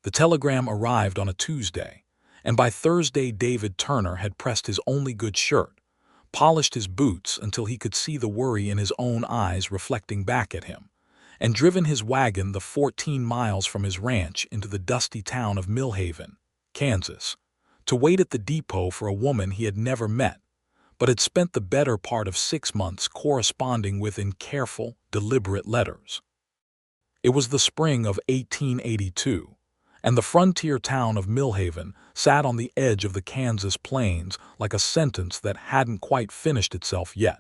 The telegram arrived on a Tuesday, and by Thursday David Turner had pressed his only good shirt, polished his boots until he could see the worry in his own eyes reflecting back at him, and driven his wagon the 14 miles from his ranch into the dusty town of Millhaven, Kansas, to wait at the depot for a woman he had never met, but had spent the better part of 6 months corresponding with in careful, deliberate letters. It was the spring of 1882, and the frontier town of Millhaven sat on the edge of the Kansas plains like a sentence that hadn't quite finished itself yet.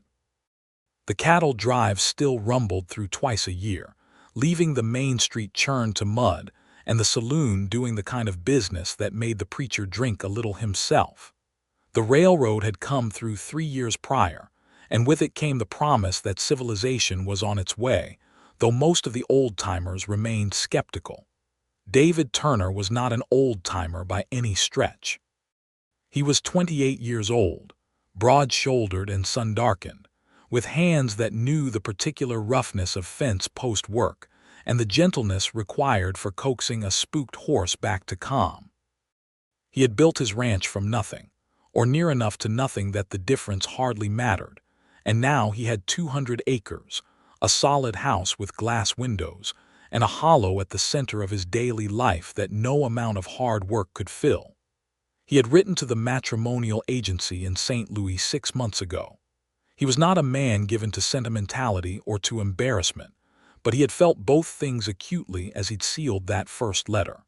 The cattle drive still rumbled through twice a year, leaving the main street churned to mud and the saloon doing the kind of business that made the preacher drink a little himself. The railroad had come through 3 years prior, and with it came the promise that civilization was on its way, though most of the old-timers remained skeptical. David Turner was not an old-timer by any stretch. He was 28 years old, broad-shouldered and sun-darkened, with hands that knew the particular roughness of fence post-work and the gentleness required for coaxing a spooked horse back to calm. He had built his ranch from nothing, or near enough to nothing that the difference hardly mattered, and now he had 200 acres, a solid house with glass windows, and a hollow at the center of his daily life that no amount of hard work could fill. He had written to the matrimonial agency in St. Louis 6 months ago. He was not a man given to sentimentality or to embarrassment, but he had felt both things acutely as he'd sealed that first letter.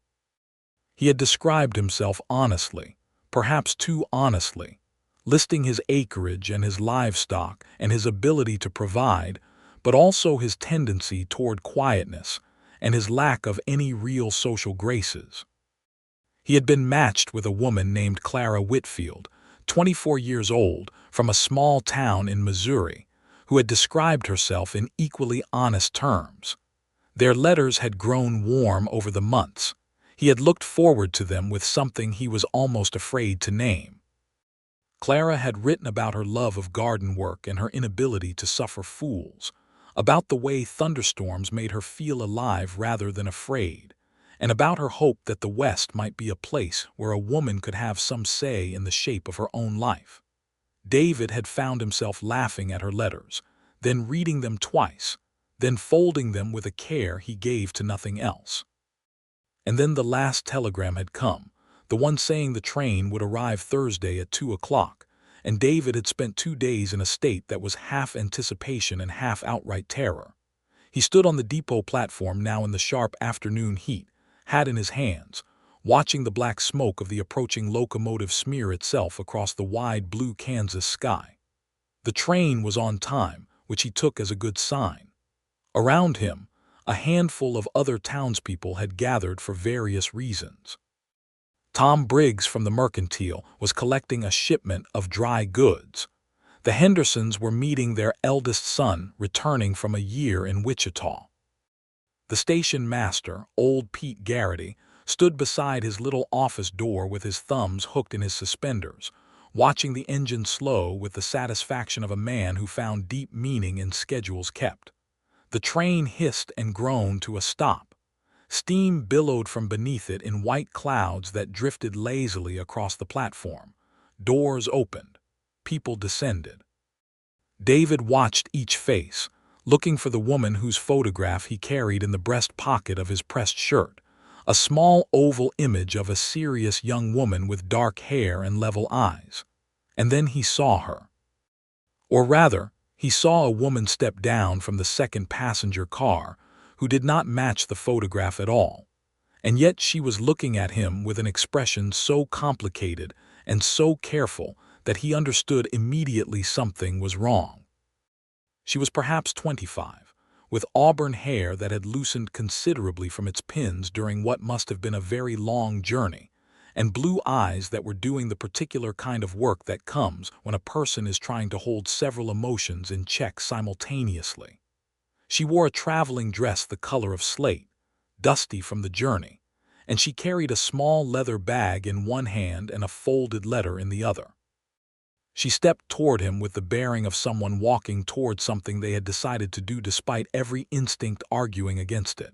He had described himself honestly, perhaps too honestly, listing his acreage and his livestock and his ability to provide, but also his tendency toward quietness and his lack of any real social graces. He had been matched with a woman named Clara Whitfield, 24 years old, from a small town in Missouri, who had described herself in equally honest terms. Their letters had grown warm over the months. He had looked forward to them with something he was almost afraid to name. Clara had written about her love of garden work and her inability to suffer fools, about the way thunderstorms made her feel alive rather than afraid, and about her hope that the West might be a place where a woman could have some say in the shape of her own life. David had found himself laughing at her letters, then reading them twice, then folding them with a care he gave to nothing else. And then the last telegram had come, the one saying the train would arrive Thursday at 2 o'clock, and David had spent 2 days in a state that was half anticipation and half outright terror. He stood on the depot platform now in the sharp afternoon heat, hat in his hands, watching the black smoke of the approaching locomotive smear itself across the wide blue Kansas sky. The train was on time, which he took as a good sign. Around him, a handful of other townspeople had gathered for various reasons. Tom Briggs from the Mercantile was collecting a shipment of dry goods. The Hendersons were meeting their eldest son returning from a year in Wichita. The station master, old Pete Garrity, stood beside his little office door with his thumbs hooked in his suspenders, watching the engine slow with the satisfaction of a man who found deep meaning in schedules kept. The train hissed and groaned to a stop. Steam billowed from beneath it in white clouds that drifted lazily across the platform. Doors opened. People descended. David watched each face, looking for the woman whose photograph he carried in the breast pocket of his pressed shirt, a small oval image of a serious young woman with dark hair and level eyes. And then he saw her. Or rather, he saw a woman step down from the second passenger car who did not match the photograph at all, and yet she was looking at him with an expression so complicated and so careful that he understood immediately something was wrong. She was perhaps 25, with auburn hair that had loosened considerably from its pins during what must have been a very long journey, and blue eyes that were doing the particular kind of work that comes when a person is trying to hold several emotions in check simultaneously. She wore a traveling dress the color of slate, dusty from the journey, and she carried a small leather bag in one hand and a folded letter in the other. She stepped toward him with the bearing of someone walking toward something they had decided to do despite every instinct arguing against it.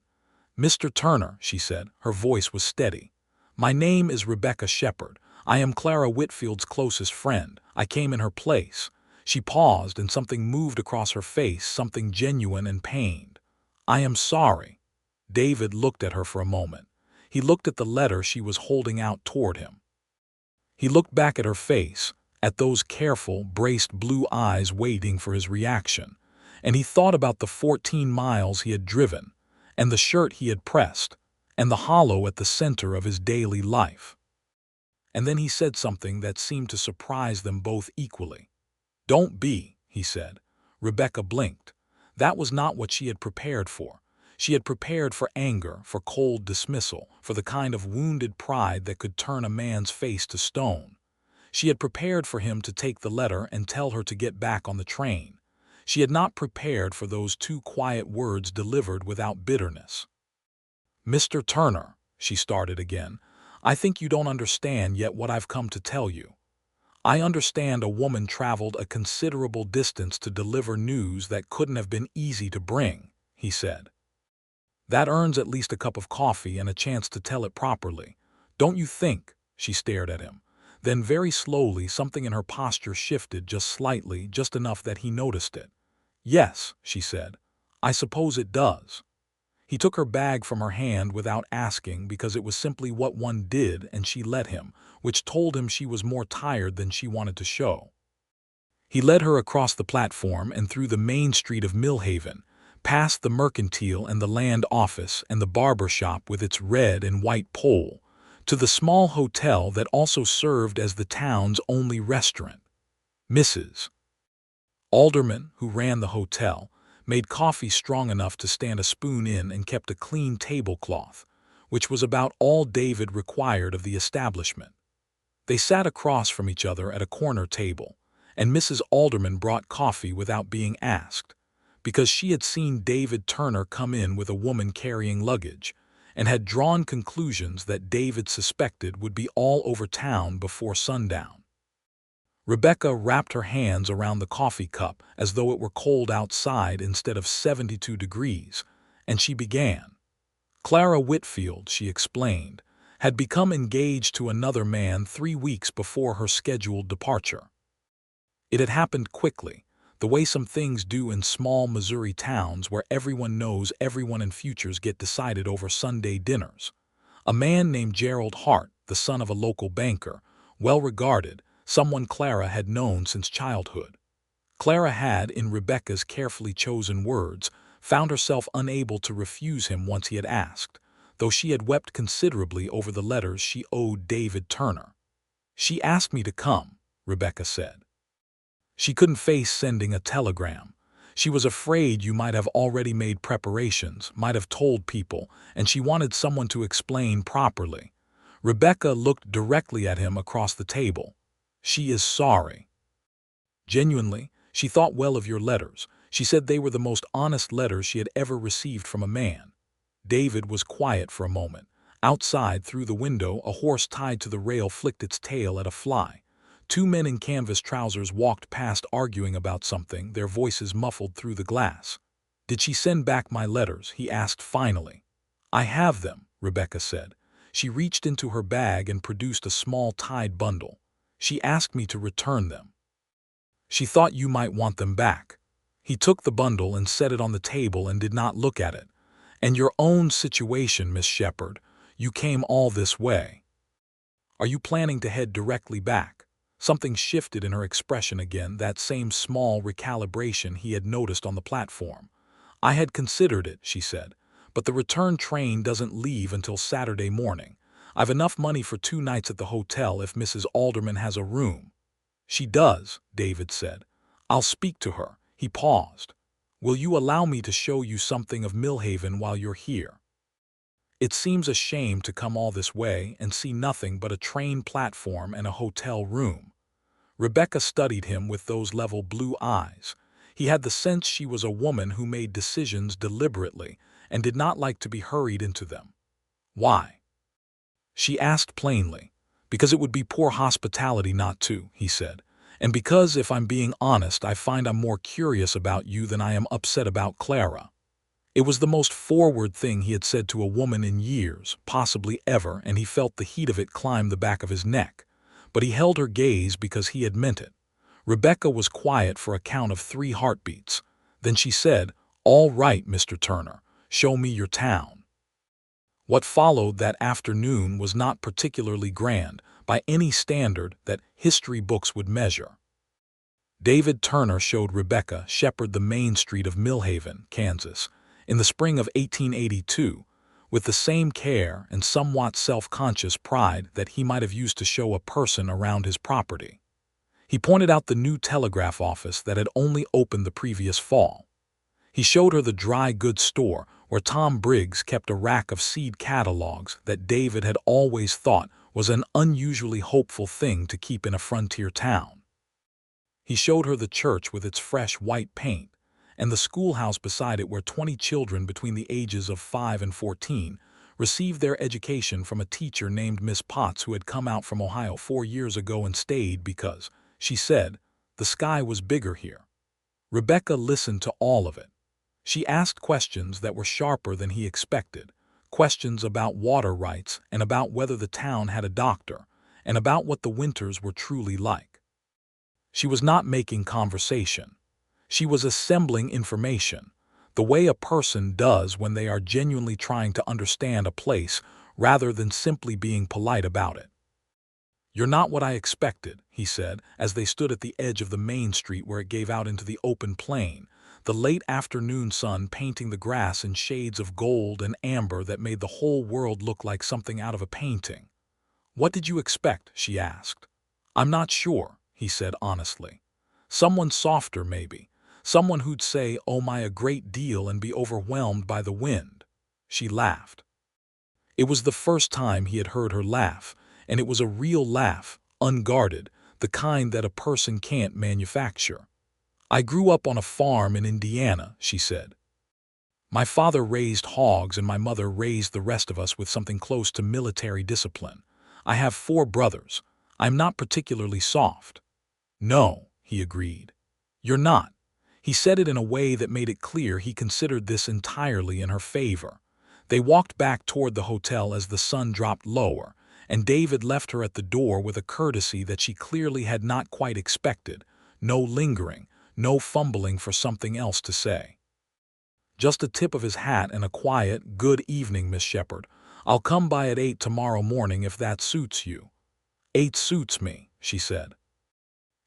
Mr. Turner, she said, her voice was steady. My name is Rebecca Shepard. I am Clara Whitfield's closest friend. I came in her place. She paused and something moved across her face, something genuine and pained. I am sorry. David looked at her for a moment. He looked at the letter she was holding out toward him. He looked back at her face, at those careful, braced blue eyes waiting for his reaction, and he thought about the 14 miles he had driven, and the shirt he had pressed, and the hollow at the center of his daily life. And then he said something that seemed to surprise them both equally. Don't be, he said. Rebecca blinked. That was not what she had prepared for. She had prepared for anger, for cold dismissal, for the kind of wounded pride that could turn a man's face to stone. She had prepared for him to take the letter and tell her to get back on the train. She had not prepared for those two quiet words delivered without bitterness. Mr. Turner, she started again, I think you don't understand yet what I've come to tell you. I understand a woman traveled a considerable distance to deliver news that couldn't have been easy to bring, he said. That earns at least a cup of coffee and a chance to tell it properly. Don't you think? She stared at him. Then very slowly something in her posture shifted just slightly, just enough that he noticed it. Yes, she said. I suppose it does. He took her bag from her hand without asking because it was simply what one did, and she let him, which told him she was more tired than she wanted to show. He led her across the platform and through the main street of Millhaven, past the mercantile and the land office and the barber shop with its red and white pole, to the small hotel that also served as the town's only restaurant. Mrs. Alderman, who ran the hotel, made coffee strong enough to stand a spoon in and kept a clean tablecloth, which was about all David required of the establishment. They sat across from each other at a corner table, and Mrs. Alderman brought coffee without being asked, because she had seen David Turner come in with a woman carrying luggage, and had drawn conclusions that David suspected would be all over town before sundown. Rebecca wrapped her hands around the coffee cup as though it were cold outside instead of 72 degrees, and she began. Clara Whitfield, she explained, had become engaged to another man 3 weeks before her scheduled departure. It had happened quickly, the way some things do in small Missouri towns where everyone knows everyone and futures get decided over Sunday dinners. A man named Gerald Hart, the son of a local banker, well regarded, someone Clara had known since childhood. Clara had, in Rebecca's carefully chosen words, found herself unable to refuse him once he had asked, though she had wept considerably over the letters she owed David Turner. She asked me to come, Rebecca said. She couldn't face sending a telegram. She was afraid you might have already made preparations, might have told people, and she wanted someone to explain properly. Rebecca looked directly at him across the table. She is sorry. Genuinely, she thought well of your letters. She said they were the most honest letters she had ever received from a man. David was quiet for a moment. Outside, through the window, a horse tied to the rail flicked its tail at a fly. 2 men in canvas trousers walked past arguing about something, their voices muffled through the glass. Did she send back my letters? He asked finally. I have them, Rebecca said. She reached into her bag and produced a small tied bundle. She asked me to return them. She thought you might want them back. He took the bundle and set it on the table and did not look at it. And your own situation, Miss Shepard, you came all this way. Are you planning to head directly back? Something shifted in her expression again, that same small recalibration he had noticed on the platform. I had considered it, she said, but the return train doesn't leave until Saturday morning. I've enough money for 2 nights at the hotel if Mrs. Alderman has a room. She does, David said. I'll speak to her. He paused. Will you allow me to show you something of Millhaven while you're here? It seems a shame to come all this way and see nothing but a train platform and a hotel room. Rebecca studied him with those level blue eyes. He had the sense she was a woman who made decisions deliberately and did not like to be hurried into them. Why? She asked plainly. Because it would be poor hospitality not to, he said. And because, if I'm being honest, I find I'm more curious about you than I am upset about Clara. It was the most forward thing he had said to a woman in years, possibly ever, and he felt the heat of it climb the back of his neck. But he held her gaze because he had meant it. Rebecca was quiet for a count of 3 heartbeats. Then she said, "All right, Mr. Turner, show me your town." What followed that afternoon was not particularly grand by any standard that history books would measure. David Turner showed Rebecca Shepard the main street of Millhaven, Kansas, in the spring of 1882, with the same care and somewhat self-conscious pride that he might have used to show a person around his property. He pointed out the new telegraph office that had only opened the previous fall. He showed her the dry goods store where Tom Briggs kept a rack of seed catalogs that David had always thought was an unusually hopeful thing to keep in a frontier town. He showed her the church with its fresh white paint, and the schoolhouse beside it where 20 children between the ages of 5 and 14 received their education from a teacher named Miss Potts who had come out from Ohio 4 years ago and stayed because, she said, the sky was bigger here. Rebecca listened to all of it. She asked questions that were sharper than he expected, questions about water rights and about whether the town had a doctor, and about what the winters were truly like. She was not making conversation. She was assembling information, the way a person does when they are genuinely trying to understand a place rather than simply being polite about it. "You're not what I expected," he said, as they stood at the edge of the main street where it gave out into the open plain, the late afternoon sun painting the grass in shades of gold and amber that made the whole world look like something out of a painting. "What did you expect?" she asked. "I'm not sure," he said honestly. "Someone softer, maybe. Someone who'd say, 'Oh my,' a great deal and be overwhelmed by the wind." She laughed. It was the first time he had heard her laugh, and it was a real laugh, unguarded, the kind that a person can't manufacture. "I grew up on a farm in Indiana," she said. "My father raised hogs and my mother raised the rest of us with something close to military discipline. I have 4 brothers. I'm not particularly soft." "No," he agreed. "You're not." He said it in a way that made it clear he considered this entirely in her favor. They walked back toward the hotel as the sun dropped lower, and David left her at the door with a courtesy that she clearly had not quite expected, no lingering, no fumbling for something else to say. Just a tip of his hat and a quiet, "Good evening, Miss Shepard. I'll come by at 8 tomorrow morning if that suits you." "8 suits me," she said.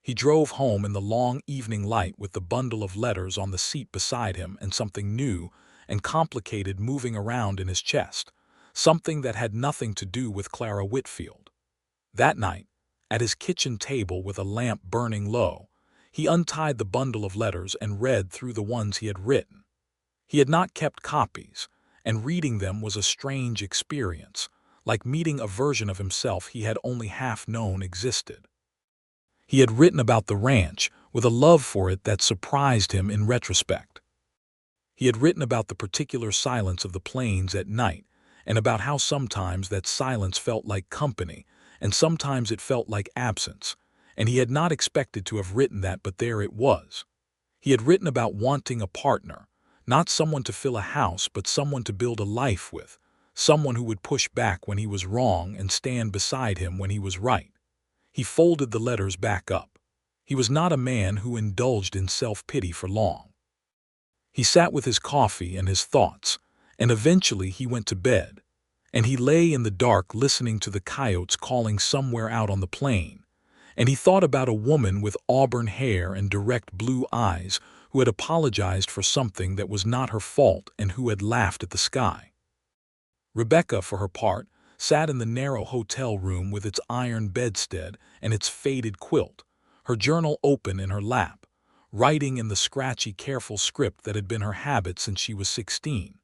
He drove home in the long evening light with the bundle of letters on the seat beside him and something new and complicated moving around in his chest, something that had nothing to do with Clara Whitfield. That night, at his kitchen table with a lamp burning low, he untied the bundle of letters and read through the ones he had written. He had not kept copies, and reading them was a strange experience, like meeting a version of himself he had only half known existed. He had written about the ranch with a love for it that surprised him in retrospect. He had written about the particular silence of the plains at night, and about how sometimes that silence felt like company, and sometimes it felt like absence, and he had not expected to have written that, but there it was. He had written about wanting a partner, not someone to fill a house, but someone to build a life with, someone who would push back when he was wrong and stand beside him when he was right. He folded the letters back up. He was not a man who indulged in self-pity for long. He sat with his coffee and his thoughts, and eventually he went to bed, and he lay in the dark listening to the coyotes calling somewhere out on the plain, and he thought about a woman with auburn hair and direct blue eyes who had apologized for something that was not her fault and who had laughed at the sky. Rebecca, for her part, sat in the narrow hotel room with its iron bedstead and its faded quilt, her journal open in her lap, writing in the scratchy, careful script that had been her habit since she was 16.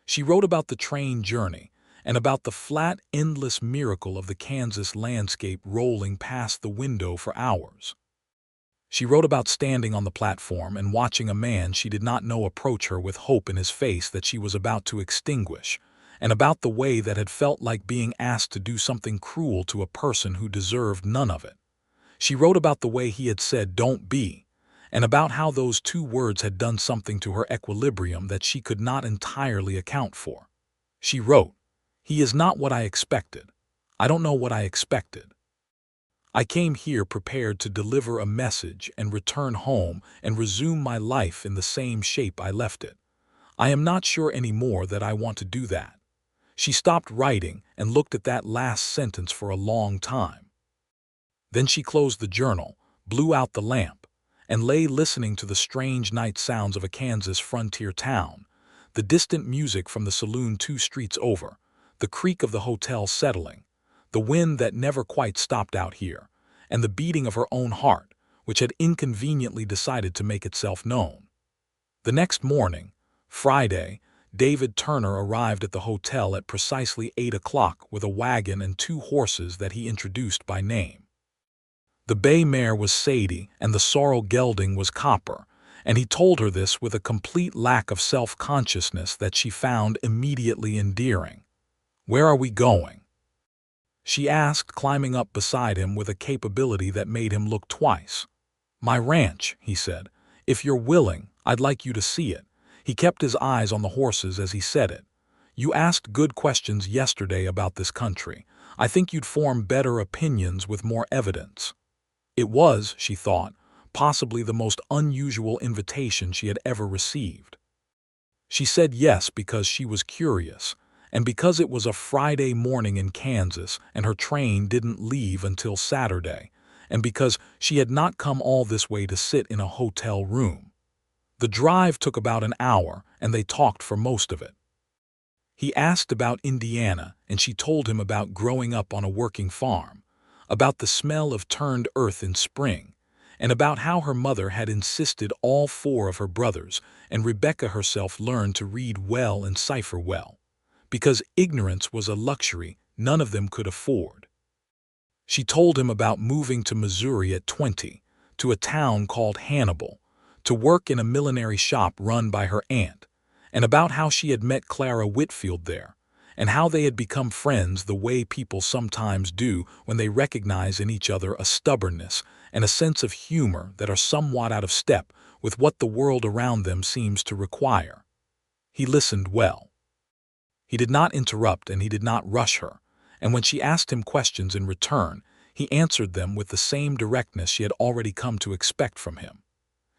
She wrote about the train journey and about the flat, endless miracle of the Kansas landscape rolling past the window for hours. She wrote about standing on the platform and watching a man she did not know approach her with hope in his face that she was about to extinguish, and about the way that had felt like being asked to do something cruel to a person who deserved none of it. She wrote about the way he had said, "Don't be," and about how those two words had done something to her equilibrium that she could not entirely account for. She wrote, "He is not what I expected. I don't know what I expected. I came here prepared to deliver a message and return home and resume my life in the same shape I left it. I am not sure anymore that I want to do that." She stopped writing and looked at that last sentence for a long time. Then she closed the journal, blew out the lamp, and lay listening to the strange night sounds of a Kansas frontier town, the distant music from the saloon 2 streets over, the creak of the hotel settling, the wind that never quite stopped out here, and the beating of her own heart, which had inconveniently decided to make itself known. The next morning, Friday, David Turner arrived at the hotel at precisely 8 o'clock with a wagon and 2 horses that he introduced by name. The bay mare was Sadie and the sorrel gelding was Copper, and he told her this with a complete lack of self-consciousness that she found immediately endearing. "Where are we going?" she asked, climbing up beside him with a capability that made him look twice. "My ranch," he said. "If you're willing, I'd like you to see it." He kept his eyes on the horses as he said it. "You asked good questions yesterday about this country. I think you'd form better opinions with more evidence." It was, she thought, possibly the most unusual invitation she had ever received. She said yes because she was curious, and because it was a Friday morning in Kansas and her train didn't leave until Saturday, and because she had not come all this way to sit in a hotel room. The drive took about an hour, and they talked for most of it. He asked about Indiana, and she told him about growing up on a working farm, about the smell of turned earth in spring, and about how her mother had insisted all 4 of her brothers and Rebecca herself learn to read well and cipher well, because ignorance was a luxury none of them could afford. She told him about moving to Missouri at 20, to a town called Hannibal, to work in a millinery shop run by her aunt, and about how she had met Clara Whitfield there, and how they had become friends the way people sometimes do when they recognize in each other a stubbornness and a sense of humor that are somewhat out of step with what the world around them seems to require. He listened well. He did not interrupt and he did not rush her, and when she asked him questions in return, he answered them with the same directness she had already come to expect from him.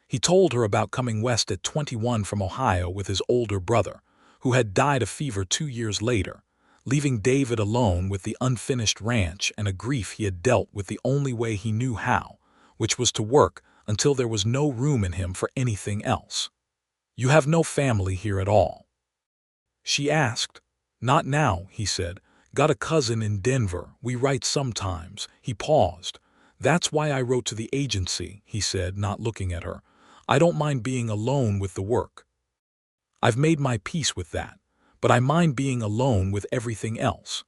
He told her about coming west at 21 from Ohio with his older brother, who had died of fever 2 years later, leaving David alone with the unfinished ranch and a grief he had dealt with the only way he knew how, which was to work until there was no room in him for anything else. "You have no family here at all?" she asked. "Not now," he said. "Got a cousin in Denver. We write sometimes." He paused. "That's why I wrote to the agency," he said, not looking at her. "I don't mind being alone with the work. I've made my peace with that, but I mind being alone with everything else."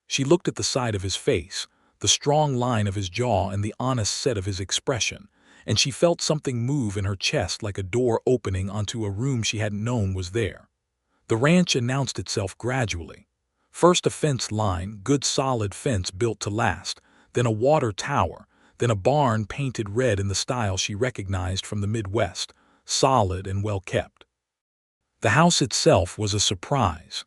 She looked at the side of his face, the strong line of his jaw and the honest set of his expression, and she felt something move in her chest like a door opening onto a room she hadn't known was there. The ranch announced itself gradually. First a fence line, good solid fence built to last, then a water tower, then a barn painted red in the style she recognized from the Midwest, solid and well kept. The house itself was a surprise.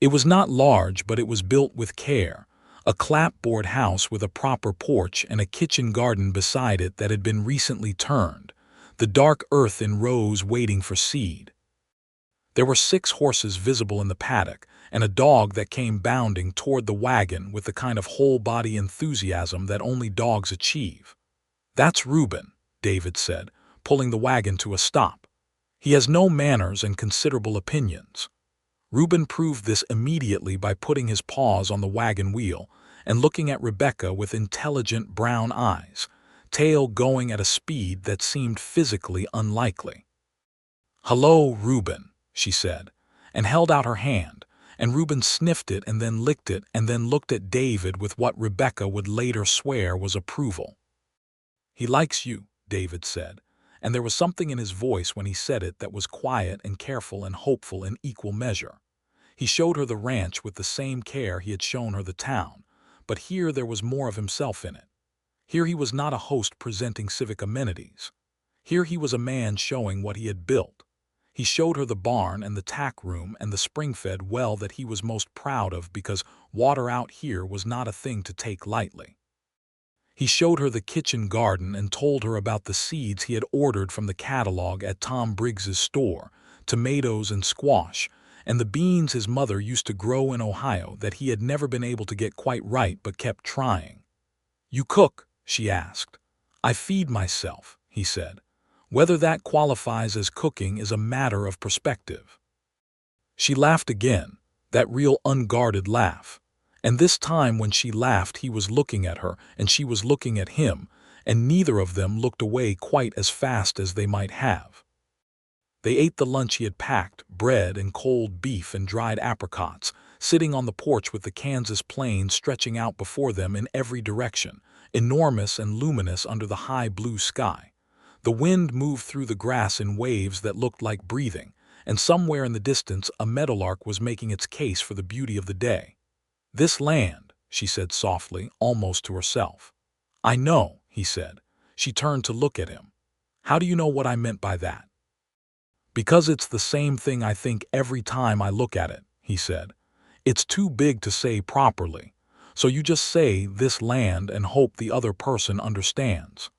It was not large, but it was built with care, a clapboard house with a proper porch and a kitchen garden beside it that had been recently turned, the dark earth in rows waiting for seed. There were 6 horses visible in the paddock, and a dog that came bounding toward the wagon with the kind of whole-body enthusiasm that only dogs achieve. "That's Reuben," David said, pulling the wagon to a stop. "He has no manners and considerable opinions." Reuben proved this immediately by putting his paws on the wagon wheel and looking at Rebecca with intelligent brown eyes, tail going at a speed that seemed physically unlikely. "Hello, Reuben," she said, and held out her hand, and Reuben sniffed it and then licked it and then looked at David with what Rebecca would later swear was approval. "He likes you," David said, and there was something in his voice when he said it that was quiet and careful and hopeful in equal measure. He showed her the ranch with the same care he had shown her the town, but here there was more of himself in it. Here he was not a host presenting civic amenities. Here he was a man showing what he had built. He showed her the barn and the tack room and the spring-fed well that he was most proud of because water out here was not a thing to take lightly. He showed her the kitchen garden and told her about the seeds he had ordered from the catalog at Tom Briggs's store, tomatoes and squash, and the beans his mother used to grow in Ohio that he had never been able to get quite right but kept trying. "You cook?" she asked. "I feed myself," he said. "Whether that qualifies as cooking is a matter of perspective." She laughed again, that real unguarded laugh. And this time when she laughed he was looking at her and she was looking at him, and neither of them looked away quite as fast as they might have. They ate the lunch he had packed, bread and cold beef and dried apricots, sitting on the porch with the Kansas plains stretching out before them in every direction, enormous and luminous under the high blue sky. The wind moved through the grass in waves that looked like breathing, and somewhere in the distance a meadowlark was making its case for the beauty of the day. "This land," she said softly, almost to herself. "I know," he said. She turned to look at him. "How do you know what I meant by that?" "Because it's the same thing I think every time I look at it," he said. "It's too big to say properly, so you just say this land and hope the other person understands."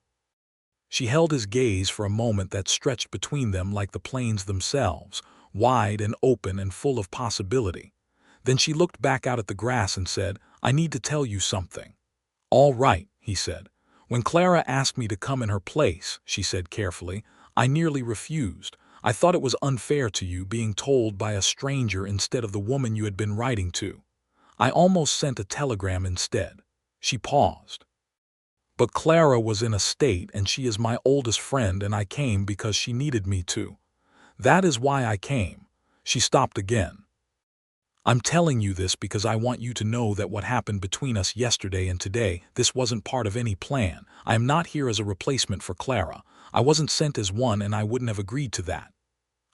She held his gaze for a moment that stretched between them like the plains themselves, wide and open and full of possibility. Then she looked back out at the grass and said, "I need to tell you something." "All right," he said. "When Clara asked me to come in her place," she said carefully, "I nearly refused. I thought it was unfair to you being told by a stranger instead of the woman you had been writing to. I almost sent a telegram instead." She paused. "But Clara was in a state and she is my oldest friend and I came because she needed me to. That is why I came." She stopped again. "I'm telling you this because I want you to know that what happened between us yesterday and today, this wasn't part of any plan. I am not here as a replacement for Clara. I wasn't sent as one and I wouldn't have agreed to that."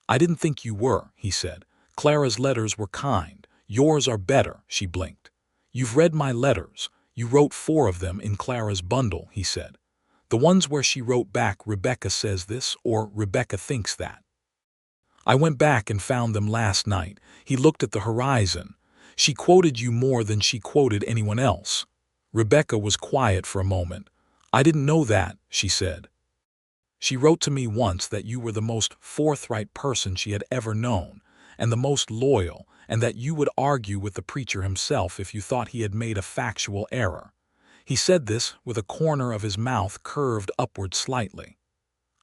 "I didn't think you were," he said. "Clara's letters were kind. Yours are better," she blinked. "You've read my letters. You wrote 4 of them in Clara's bundle," he said. "The ones where she wrote back, 'Rebecca says this,' or 'Rebecca thinks that.' I went back and found them last night." He looked at the horizon. "She quoted you more than she quoted anyone else." Rebecca was quiet for a moment. "I didn't know that," she said. "She wrote to me once that you were the most forthright person she had ever known, and the most loyal, and that you would argue with the preacher himself if you thought he had made a factual error." He said this with a corner of his mouth curved upward slightly.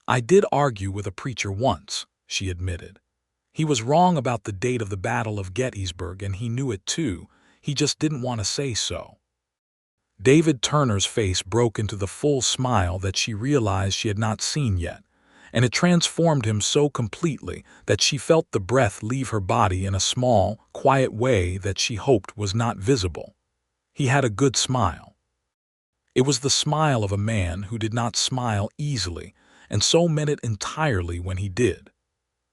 "I did argue with a preacher once," she admitted. "He was wrong about the date of the Battle of Gettysburg, and he knew it too. He just didn't want to say so." David Turner's face broke into the full smile that she realized she had not seen yet, and it transformed him so completely that she felt the breath leave her body in a small, quiet way that she hoped was not visible. He had a good smile. It was the smile of a man who did not smile easily, and so meant it entirely when he did.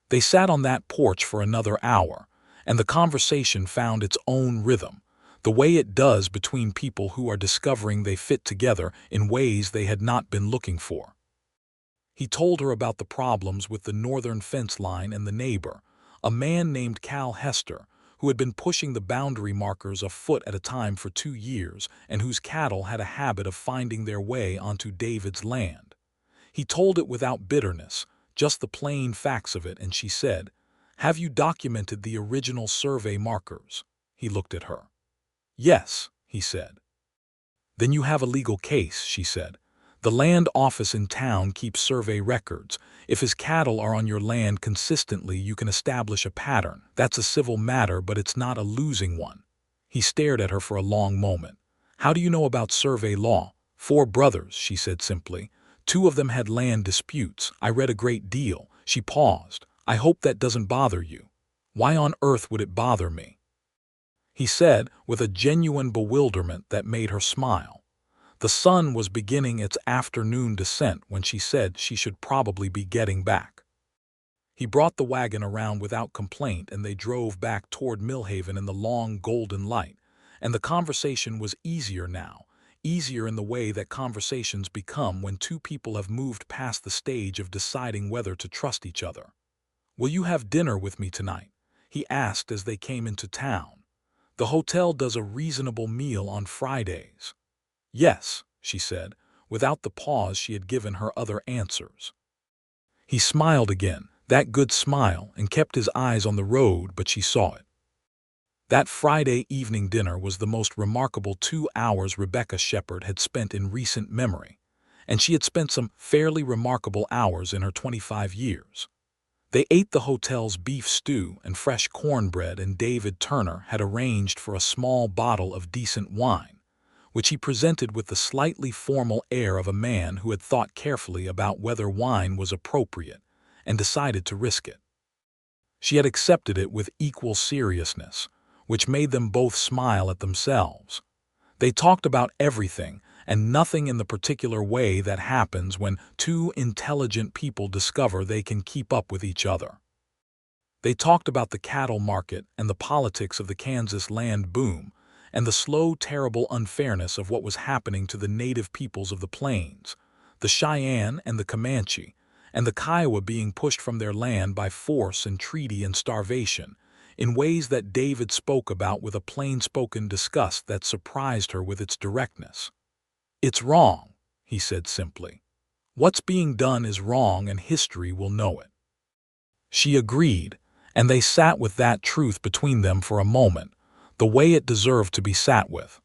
They sat on that porch for another hour, and the conversation found its own rhythm, the way it does between people who are discovering they fit together in ways they had not been looking for. He told her about the problems with the northern fence line and the neighbor, a man named Cal Hester, who had been pushing the boundary markers a foot at a time for 2 years and whose cattle had a habit of finding their way onto David's land. He told it without bitterness, just the plain facts of it, and she said, "Have you documented the original survey markers?" He looked at her. "Yes," he said. "Then you have a legal case," she said. "The land office in town keeps survey records. If his cattle are on your land consistently, you can establish a pattern. That's a civil matter, but it's not a losing one." He stared at her for a long moment. "How do you know about survey law?" "4 brothers," she said simply. 2 of them had land disputes. I read a great deal." She paused. "I hope that doesn't bother you." "Why on earth would it bother me?" he said, with a genuine bewilderment that made her smile. The sun was beginning its afternoon descent when she said she should probably be getting back. He brought the wagon around without complaint, and they drove back toward Millhaven in the long golden light, and the conversation was easier now, easier in the way that conversations become when two people have moved past the stage of deciding whether to trust each other. "Will you have dinner with me tonight?" he asked as they came into town. "The hotel does a reasonable meal on Fridays." "Yes," she said, without the pause she had given her other answers. He smiled again, that good smile, and kept his eyes on the road, but she saw it. That Friday evening dinner was the most remarkable 2 hours Rebecca Shepard had spent in recent memory, and she had spent some fairly remarkable hours in her 25 years. They ate the hotel's beef stew and fresh cornbread, and David Turner had arranged for a small bottle of decent wine, which he presented with the slightly formal air of a man who had thought carefully about whether wine was appropriate and decided to risk it. She had accepted it with equal seriousness, which made them both smile at themselves. They talked about everything and nothing in the particular way that happens when two intelligent people discover they can keep up with each other. They talked about the cattle market and the politics of the Kansas land boom and the slow, terrible unfairness of what was happening to the native peoples of the plains, the Cheyenne and the Comanche, and the Kiowa being pushed from their land by force and treaty and starvation, in ways that David spoke about with a plain-spoken disgust that surprised her with its directness. "It's wrong," he said simply. "What's being done is wrong, and history will know it." She agreed, and they sat with that truth between them for a moment, the way it deserved to be sat with.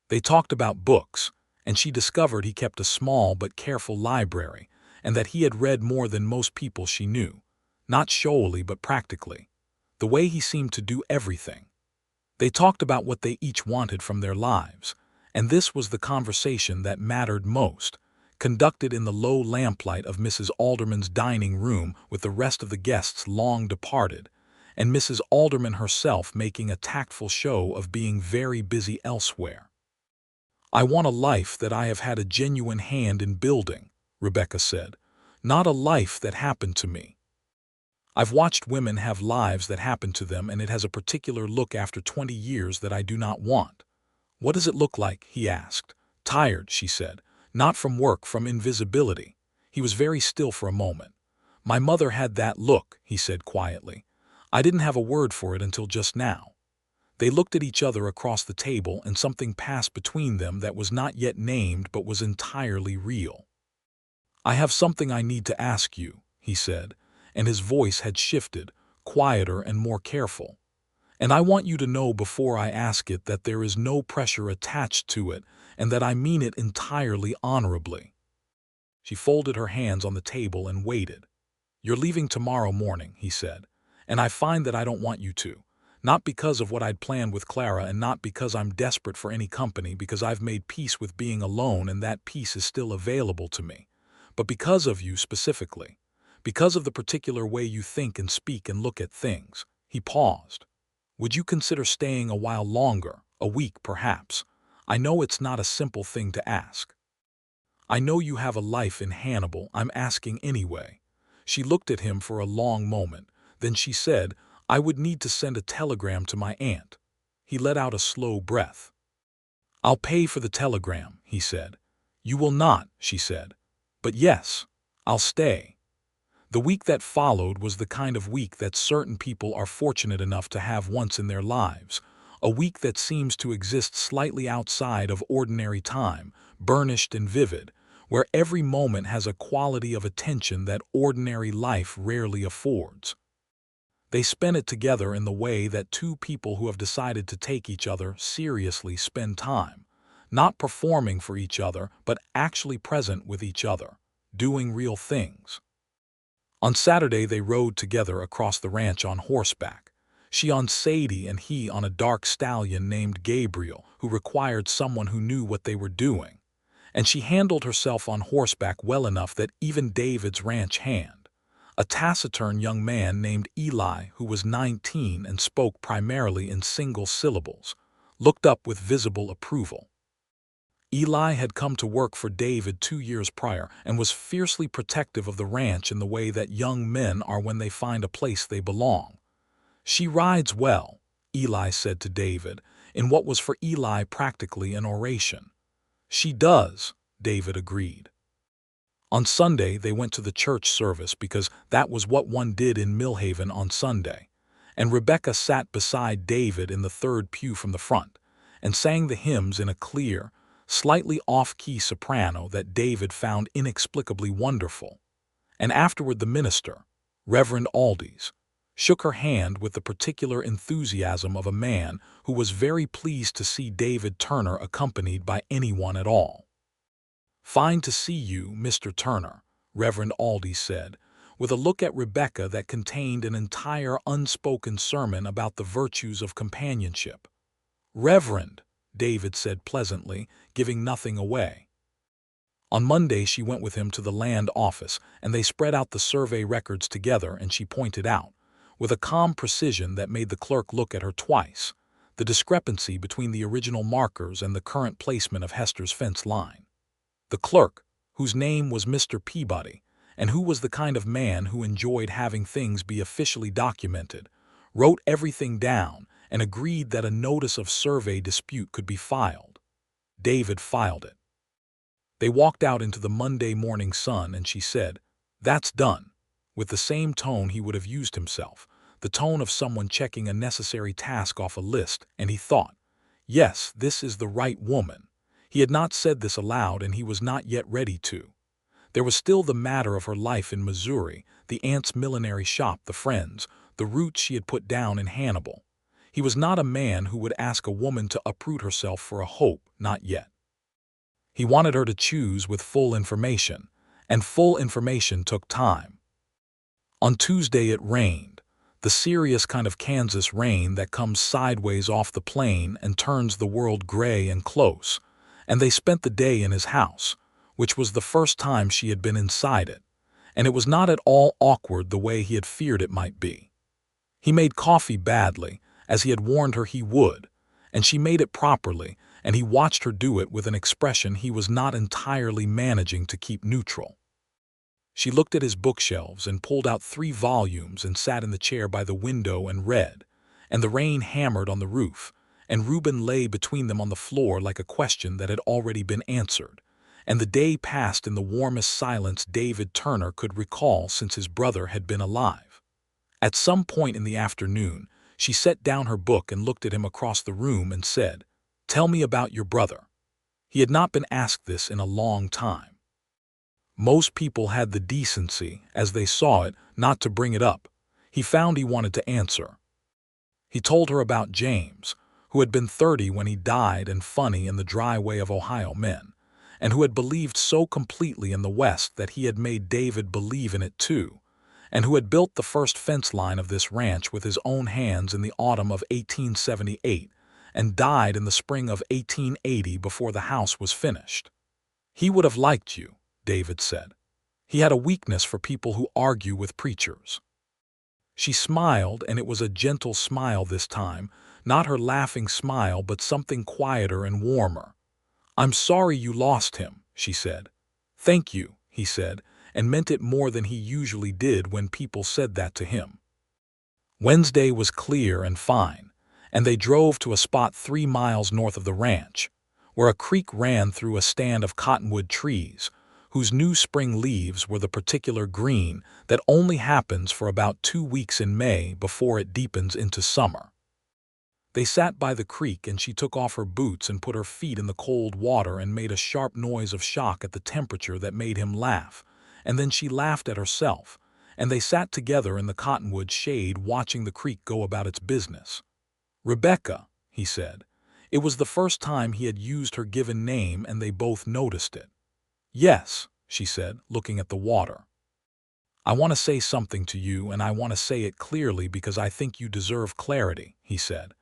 They talked about books, and she discovered he kept a small but careful library, and that he had read more than most people she knew, not showily but practically, the way he seemed to do everything. They talked about what they each wanted from their lives, and this was the conversation that mattered most, conducted in the low lamplight of Mrs. Alderman's dining room with the rest of the guests long departed, and Mrs. Alderman herself making a tactful show of being very busy elsewhere. "I want a life that I have had a genuine hand in building," Rebecca said, "not a life that happened to me. I've watched women have lives that happen to them, and it has a particular look after 20 years that I do not want." "What does it look like?" he asked. "Tired," she said. "Not from work, from invisibility." He was very still for a moment. "My mother had that look," he said quietly. "I didn't have a word for it until just now." They looked at each other across the table, and something passed between them that was not yet named but was entirely real. "I have something I need to ask you," he said, and his voice had shifted, quieter and more careful. "And I want you to know before I ask it that there is no pressure attached to it, and that I mean it entirely honorably." She folded her hands on the table and waited. "You're leaving tomorrow morning," he said, "and I find that I don't want you to. Not because of what I'd planned with Clara, and not because I'm desperate for any company, because I've made peace with being alone and that peace is still available to me, but because of you specifically, because of the particular way you think and speak and look at things." He paused. "Would you consider staying a while longer, a week perhaps? I know it's not a simple thing to ask. I know you have a life in Hannibal. I'm asking anyway." She looked at him for a long moment. Then she said, "I would need to send a telegram to my aunt." He let out a slow breath. "I'll pay for the telegram," he said. "You will not," she said. "But yes, I'll stay." The week that followed was the kind of week that certain people are fortunate enough to have once in their lives, a week that seems to exist slightly outside of ordinary time, burnished and vivid, where every moment has a quality of attention that ordinary life rarely affords. They spent it together in the way that two people who have decided to take each other seriously spend time, not performing for each other, but actually present with each other, doing real things. On Saturday they rode together across the ranch on horseback, she on Sadie and he on a dark stallion named Gabriel, who required someone who knew what they were doing. And she handled herself on horseback well enough that even David's ranch hand, a taciturn young man named Eli who was 19 and spoke primarily in single syllables, looked up with visible approval. Eli had come to work for David 2 years prior and was fiercely protective of the ranch in the way that young men are when they find a place they belong. "She rides well," Eli said to David, in what was for Eli practically an oration. She does, David agreed. On Sunday, they went to the church service because that was what one did in Millhaven on Sunday, and Rebecca sat beside David in the third pew from the front and sang the hymns in a clear, slightly off-key soprano that David found inexplicably wonderful. And afterward the minister, Reverend Aldies, shook her hand with the particular enthusiasm of a man who was very pleased to see David Turner accompanied by anyone at all. "Fine to see you, Mr. Turner," Reverend Aldies said, with a look at Rebecca that contained an entire unspoken sermon about the virtues of companionship. "Reverend," David said pleasantly, giving nothing away. On Monday she went with him to the land office, and they spread out the survey records together, and she pointed out, with a calm precision that made the clerk look at her twice, the discrepancy between the original markers and the current placement of Hester's fence line. The clerk, whose name was Mr. Peabody, and who was the kind of man who enjoyed having things be officially documented, wrote everything down and agreed that a notice of survey dispute could be filed. David filed it. They walked out into the Monday morning sun, and she said, "That's done," with the same tone he would have used himself, the tone of someone checking a necessary task off a list, and he thought, "Yes, this is the right woman." He had not said this aloud, and he was not yet ready to. There was still the matter of her life in Missouri, the aunt's millinery shop, the friends, the roots she had put down in Hannibal. He was not a man who would ask a woman to uproot herself for a hope, not yet. He wanted her to choose with full information, and full information took time. On Tuesday it rained, the serious kind of Kansas rain that comes sideways off the plain and turns the world gray and close, and they spent the day in his house, which was the first time she had been inside it, and it was not at all awkward the way he had feared it might be. He made coffee badly, as he had warned her he would, and she made it properly, and he watched her do it with an expression he was not entirely managing to keep neutral. She looked at his bookshelves and pulled out 3 volumes and sat in the chair by the window and read, and the rain hammered on the roof, and Reuben lay between them on the floor like a question that had already been answered, and the day passed in the warmest silence David Turner could recall since his brother had been alive. At some point in the afternoon, she set down her book and looked at him across the room and said, "Tell me about your brother." He had not been asked this in a long time. Most people had the decency, as they saw it, not to bring it up. He found he wanted to answer. He told her about James, who had been 30 when he died and funny in the dry way of Ohio men, and who had believed so completely in the West that he had made David believe in it too, and who had built the first fence line of this ranch with his own hands in the autumn of 1878 and died in the spring of 1880 before the house was finished. "He would have liked you," David said. "He had a weakness for people who argue with preachers." She smiled, and it was a gentle smile this time, not her laughing smile but something quieter and warmer. "I'm sorry you lost him," she said. "Thank you," he said, and meant it more than he usually did when people said that to him. Wednesday was clear and fine, and they drove to a spot 3 miles north of the ranch, where a creek ran through a stand of cottonwood trees, whose new spring leaves were the particular green that only happens for about 2 weeks in May before it deepens into summer. They sat by the creek, and she took off her boots and put her feet in the cold water and made a sharp noise of shock at the temperature that made him laugh, and then she laughed at herself, and they sat together in the cottonwood shade watching the creek go about its business. "Rebecca," he said. It was the first time he had used her given name, and they both noticed it. "Yes," she said, looking at the water. "I want to say something to you, and I want to say it clearly because I think you deserve clarity," he said.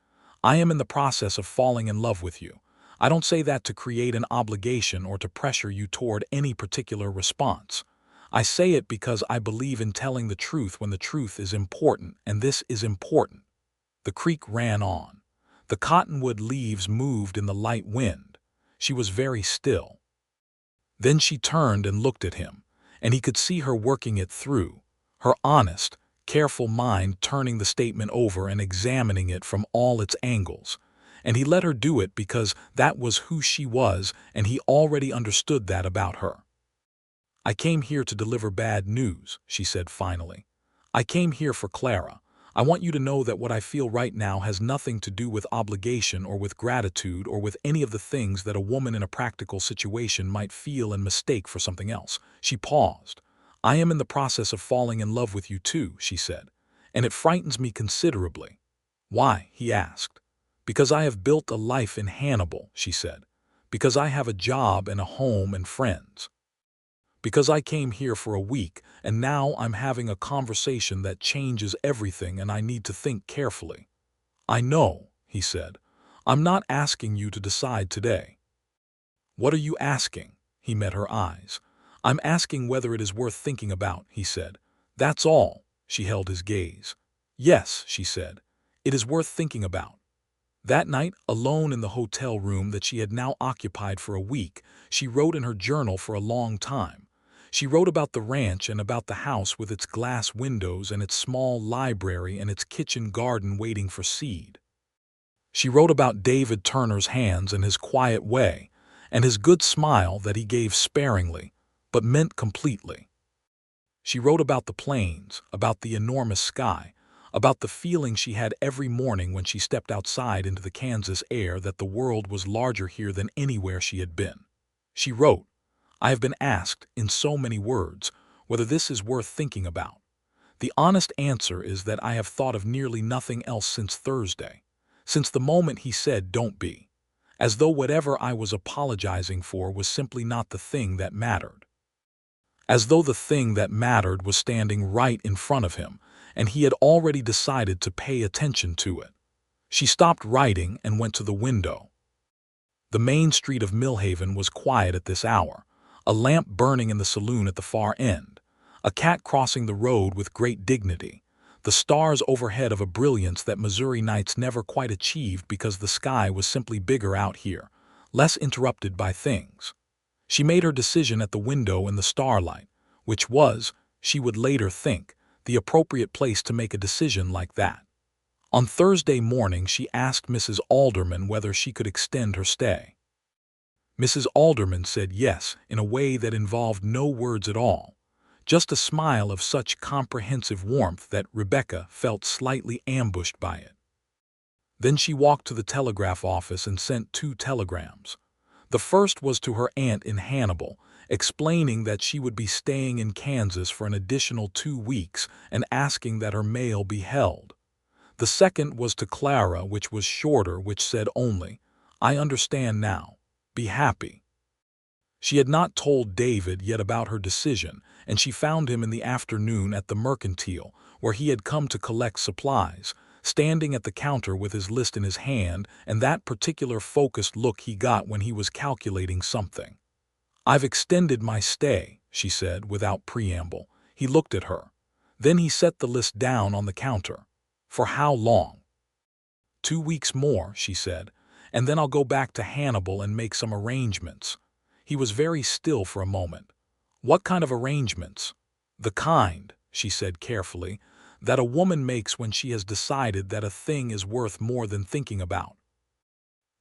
"I am in the process of falling in love with you. I don't say that to create an obligation or to pressure you toward any particular response. I say it because I believe in telling the truth when the truth is important, and this is important." The creek ran on. The cottonwood leaves moved in the light wind. She was very still. Then she turned and looked at him, and he could see her working it through, her honest, careful mind turning the statement over and examining it from all its angles, And he let her do it because that was who she was, and he already understood that about her. "I came here to deliver bad news," she said finally. "I came here for Clara. I want you to know that what I feel right now has nothing to do with obligation or with gratitude or with any of the things that a woman in a practical situation might feel and mistake for something else." She paused. "I am in the process of falling in love with you too," she said, "and it frightens me considerably." "Why?" he asked. "Because I have built a life in Hannibal," she said. "Because I have a job and a home and friends. Because I came here for a week, and now I'm having a conversation that changes everything and I need to think carefully." "I know," he said. "I'm not asking you to decide today." "What are you asking?" He met her eyes. "I'm asking whether it is worth thinking about," he said. "That's all." She held his gaze. "Yes," she said. "It is worth thinking about." That night, alone in the hotel room that she had now occupied for a week, she wrote in her journal for a long time. She wrote about the ranch and about the house with its glass windows and its small library and its kitchen garden waiting for seed. She wrote about David Turner's hands and his quiet way, and his good smile that he gave sparingly, but meant completely. She wrote about the plains, about the enormous sky, about the feeling she had every morning when she stepped outside into the Kansas air that the world was larger here than anywhere she had been. She wrote, "I have been asked, in so many words, whether this is worth thinking about. The honest answer is that I have thought of nearly nothing else since Thursday, since the moment he said don't be, as though whatever I was apologizing for was simply not the thing that mattered. As though the thing that mattered was standing right in front of him, and he had already decided to pay attention to it." She stopped writing and went to the window. The main street of Millhaven was quiet at this hour, a lamp burning in the saloon at the far end, a cat crossing the road with great dignity, the stars overhead of a brilliance that Missouri nights never quite achieved because the sky was simply bigger out here, less interrupted by things. She made her decision at the window in the starlight, which was, she would later think, the appropriate place to make a decision like that. On Thursday morning she asked Mrs. Alderman whether she could extend her stay. Mrs. Alderman said yes in a way that involved no words at all, just a smile of such comprehensive warmth that Rebecca felt slightly ambushed by it. Then she walked to the telegraph office and sent 2 telegrams. The first was to her aunt in Hannibal, explaining that she would be staying in Kansas for an additional 2 weeks and asking that her mail be held. The second was to Clara, which was shorter, which said only, "I understand now. Be happy." She had not told David yet about her decision, and she found him in the afternoon at the Mercantile, where he had come to collect supplies, standing at the counter with his list in his hand and that particular focused look he got when he was calculating something. "I've extended my stay," she said without preamble. He looked at her. Then he set the list down on the counter. "For how long?" "2 weeks more," she said, "and then I'll go back to Hannibal and make some arrangements." He was very still for a moment. "What kind of arrangements?" "The kind," she said carefully, "that a woman makes when she has decided that a thing is worth more than thinking about."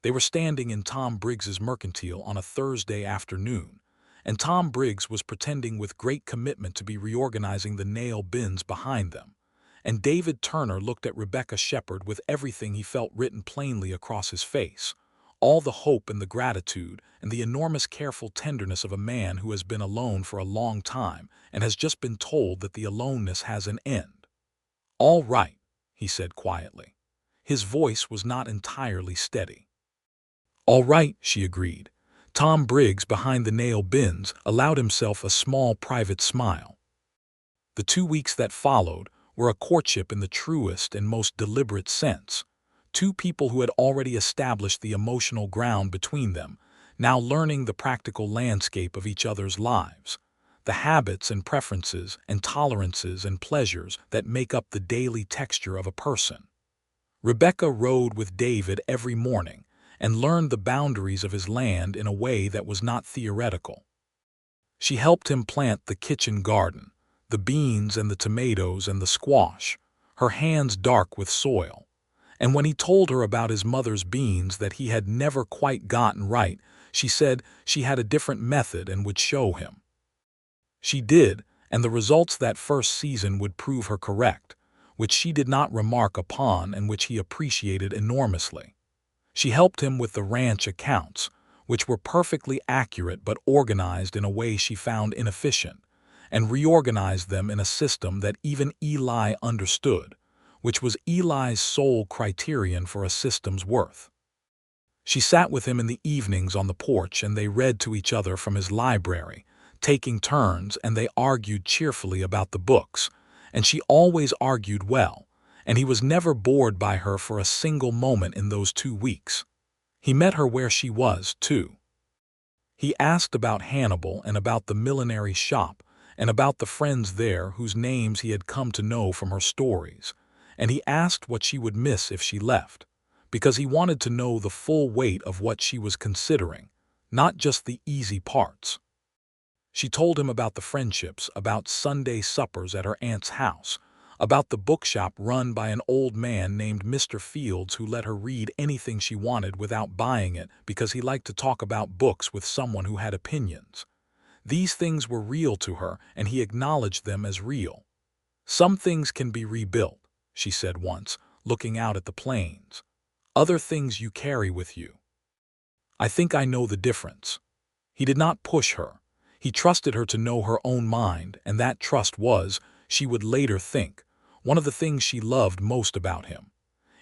They were standing in Tom Briggs's Mercantile on a Thursday afternoon, and Tom Briggs was pretending with great commitment to be reorganizing the nail bins behind them, and David Turner looked at Rebecca Shepard with everything he felt written plainly across his face, all the hope and the gratitude and the enormous careful tenderness of a man who has been alone for a long time and has just been told that the aloneness has an end. "All right," he said quietly. His voice was not entirely steady. "All right," she agreed. Tom Briggs, behind the nail bins, allowed himself a small private smile. The 2 weeks that followed were a courtship in the truest and most deliberate sense. 2 people who had already established the emotional ground between them, now learning the practical landscape of each other's lives, the habits and preferences and tolerances and pleasures that make up the daily texture of a person. Rebecca rode with David every morning and learned the boundaries of his land in a way that was not theoretical. She helped him plant the kitchen garden, the beans and the tomatoes and the squash, her hands dark with soil, And when he told her about his mother's beans that he had never quite gotten right, she said she had a different method and would show him. She did, and the results that first season would prove her correct, which she did not remark upon and which he appreciated enormously. She helped him with the ranch accounts, which were perfectly accurate but organized in a way she found inefficient, and reorganized them in a system that even Eli understood, which was Eli's sole criterion for a system's worth. She sat with him in the evenings on the porch and they read to each other from his library, taking turns, and they argued cheerfully about the books, and she always argued well, and he was never bored by her for a single moment in those 2 weeks. He met her where she was, too. He asked about Hannibal and about the millinery shop and about the friends there whose names he had come to know from her stories, and he asked what she would miss if she left, because he wanted to know the full weight of what she was considering, not just the easy parts. She told him about the friendships, about Sunday suppers at her aunt's house, about the bookshop run by an old man named Mr. Fields who let her read anything she wanted without buying it because he liked to talk about books with someone who had opinions. These things were real to her, and he acknowledged them as real. "Some things can be rebuilt," she said once, looking out at the plains. "Other things you carry with you. I think I know the difference." He did not push her. He trusted her to know her own mind, and that trust was, she would later think, one of the things she loved most about him.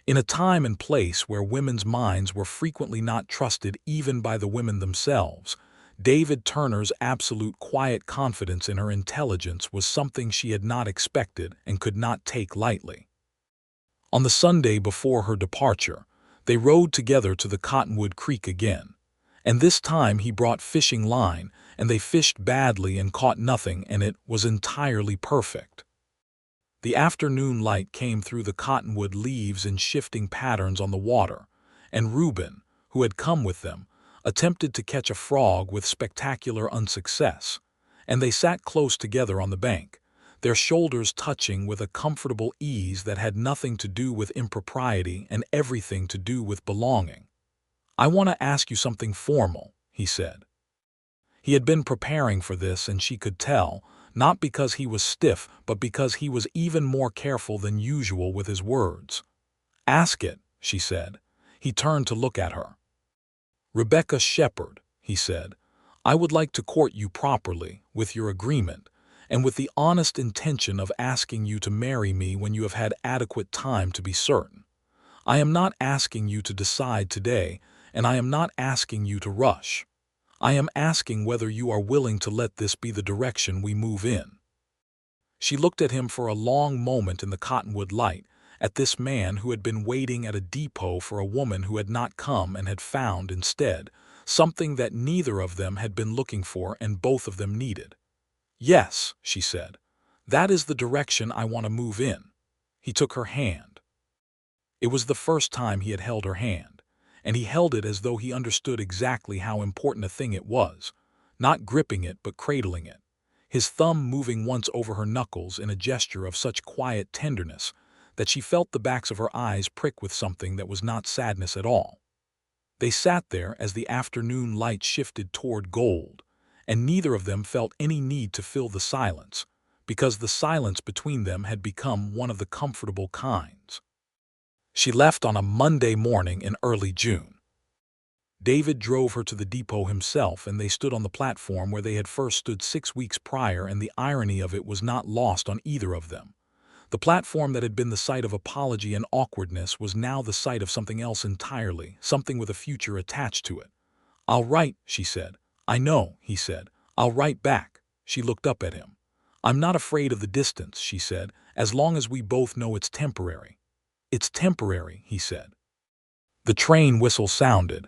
In a time and place where women's minds were frequently not trusted even by the women themselves, David Turner's absolute quiet confidence in her intelligence was something she had not expected and could not take lightly. On the Sunday before her departure, they rowed together to the Cottonwood Creek again, and this time he brought fishing line, and they fished badly and caught nothing, and it was entirely perfect. The afternoon light came through the cottonwood leaves in shifting patterns on the water, and Reuben, who had come with them, attempted to catch a frog with spectacular unsuccess, and they sat close together on the bank, their shoulders touching with a comfortable ease that had nothing to do with impropriety and everything to do with belonging. "I want to ask you something formal," he said. He had been preparing for this, and she could tell, not because he was stiff, but because he was even more careful than usual with his words. "Ask it," she said. He turned to look at her. "Rebecca Shepard," he said, "I would like to court you properly, with your agreement, and with the honest intention of asking you to marry me when you have had adequate time to be certain. I am not asking you to decide today, and I am not asking you to rush. I am asking whether you are willing to let this be the direction we move in." She looked at him for a long moment in the cottonwood light, at this man who had been waiting at a depot for a woman who had not come and had found, instead, something that neither of them had been looking for and both of them needed. "Yes," she said, "that is the direction I want to move in." He took her hand. It was the first time he had held her hand, and he held it as though he understood exactly how important a thing it was, not gripping it but cradling it, his thumb moving once over her knuckles in a gesture of such quiet tenderness that she felt the backs of her eyes prick with something that was not sadness at all. They sat there as the afternoon light shifted toward gold, and neither of them felt any need to fill the silence, because the silence between them had become one of the comfortable kinds. She left on a Monday morning in early June. David drove her to the depot himself, and they stood on the platform where they had first stood 6 weeks prior, and the irony of it was not lost on either of them. The platform that had been the site of apology and awkwardness was now the site of something else entirely, something with a future attached to it. "I'll write," she said. "I know," he said. "I'll write back." She looked up at him. "I'm not afraid of the distance," she said, "as long as we both know it's temporary." "It's temporary," he said. The train whistle sounded.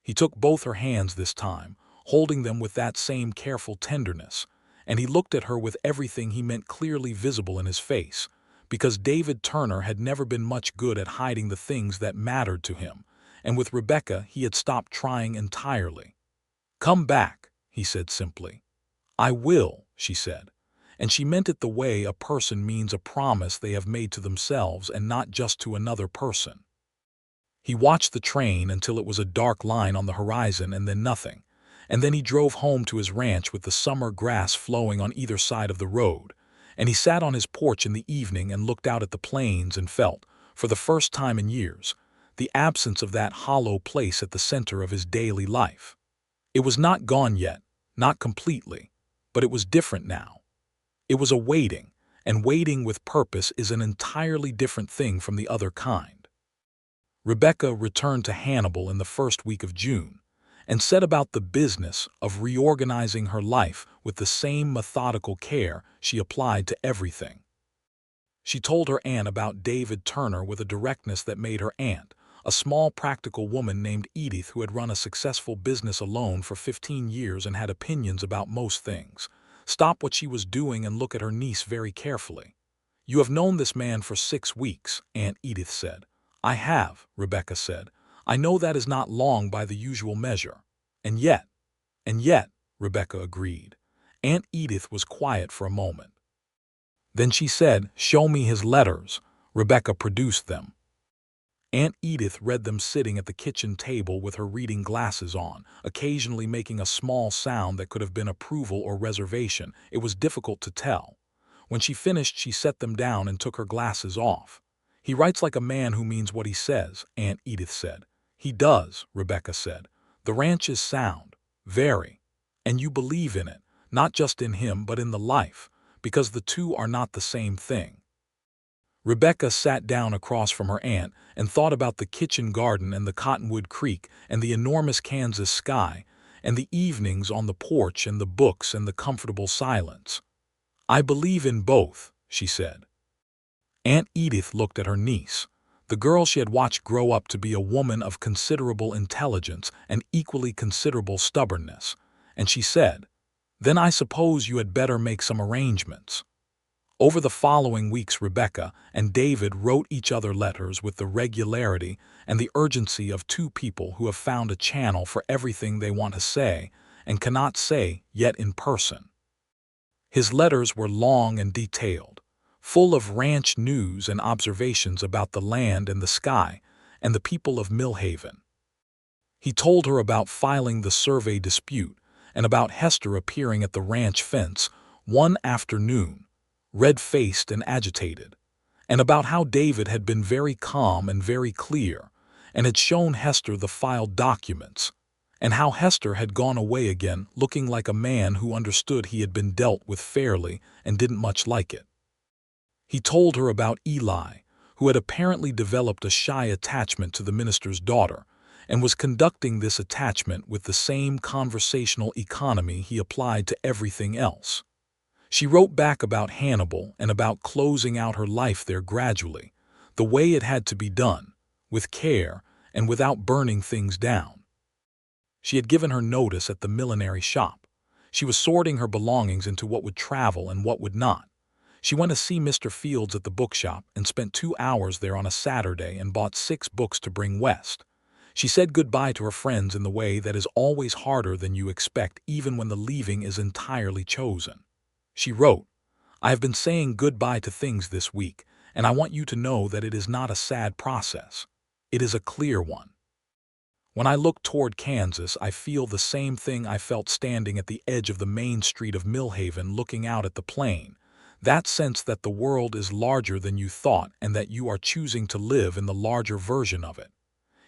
He took both her hands this time, holding them with that same careful tenderness, and he looked at her with everything he meant clearly visible in his face, because David Turner had never been much good at hiding the things that mattered to him, and with Rebecca he had stopped trying entirely. "Come back," he said simply. "I will," she said, and she meant it the way a person means a promise they have made to themselves and not just to another person. He watched the train until it was a dark line on the horizon and then nothing, and then he drove home to his ranch with the summer grass flowing on either side of the road, and he sat on his porch in the evening and looked out at the plains and felt, for the first time in years, the absence of that hollow place at the center of his daily life. It was not gone yet, not completely, but it was different now. It was a waiting, and waiting with purpose is an entirely different thing from the other kind. Rebecca returned to Hannibal in the first week of June and set about the business of reorganizing her life with the same methodical care she applied to everything. She told her aunt about David Turner with a directness that made her aunt, a small practical woman named Edith who had run a successful business alone for 15 years and had opinions about most things, stop what she was doing and look at her niece very carefully. "You have known this man for 6 weeks, Aunt Edith said. "I have," Rebecca said. "I know that is not long by the usual measure." And yet, Rebecca agreed. Aunt Edith was quiet for a moment. Then she said, "Show me his letters." Rebecca produced them. Aunt Edith read them sitting at the kitchen table with her reading glasses on, occasionally making a small sound that could have been approval or reservation. It was difficult to tell. When she finished, she set them down and took her glasses off. "He writes like a man who means what he says," Aunt Edith said. "He does," Rebecca said. "The ranch is sound, very. And you believe in it, not just in him but in the life, because the two are not the same thing." Rebecca sat down across from her aunt and thought about the kitchen garden and the Cottonwood Creek and the enormous Kansas sky and the evenings on the porch and the books and the comfortable silence. "I believe in both," she said. Aunt Edith looked at her niece, the girl she had watched grow up to be a woman of considerable intelligence and equally considerable stubbornness, and she said, "Then I suppose you had better make some arrangements." Over the following weeks, Rebecca and David wrote each other letters with the regularity and the urgency of two people who have found a channel for everything they want to say and cannot say yet in person. His letters were long and detailed, full of ranch news and observations about the land and the sky and the people of Millhaven. He told her about filing the survey dispute and about Hester appearing at the ranch fence one afternoon, red-faced and agitated, and about how David had been very calm and very clear and had shown Hester the filed documents, and how Hester had gone away again looking like a man who understood he had been dealt with fairly and didn't much like it. He told her about Eli, who had apparently developed a shy attachment to the minister's daughter and was conducting this attachment with the same conversational economy he applied to everything else. She wrote back about Hannibal and about closing out her life there gradually, the way it had to be done, with care and without burning things down. She had given her notice at the millinery shop. She was sorting her belongings into what would travel and what would not. She went to see Mr. Fields at the bookshop and spent 2 hours there on a Saturday and bought 6 books to bring west. She said goodbye to her friends in the way that is always harder than you expect, even when the leaving is entirely chosen. She wrote, "I have been saying goodbye to things this week, and I want you to know that it is not a sad process. It is a clear one. When I look toward Kansas, I feel the same thing I felt standing at the edge of the main street of Millhaven looking out at the plain, that sense that the world is larger than you thought and that you are choosing to live in the larger version of it."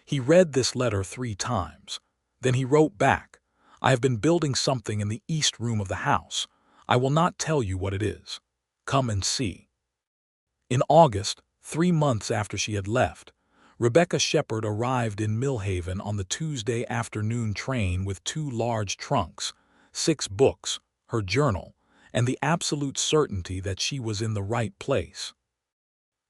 He read this letter 3 times. Then he wrote back, "I have been building something in the east room of the house. I will not tell you what it is. Come and see." In August, 3 months after she had left, Rebecca Shepard arrived in Millhaven on the Tuesday afternoon train with 2 large trunks, 6 books, her journal, and the absolute certainty that she was in the right place.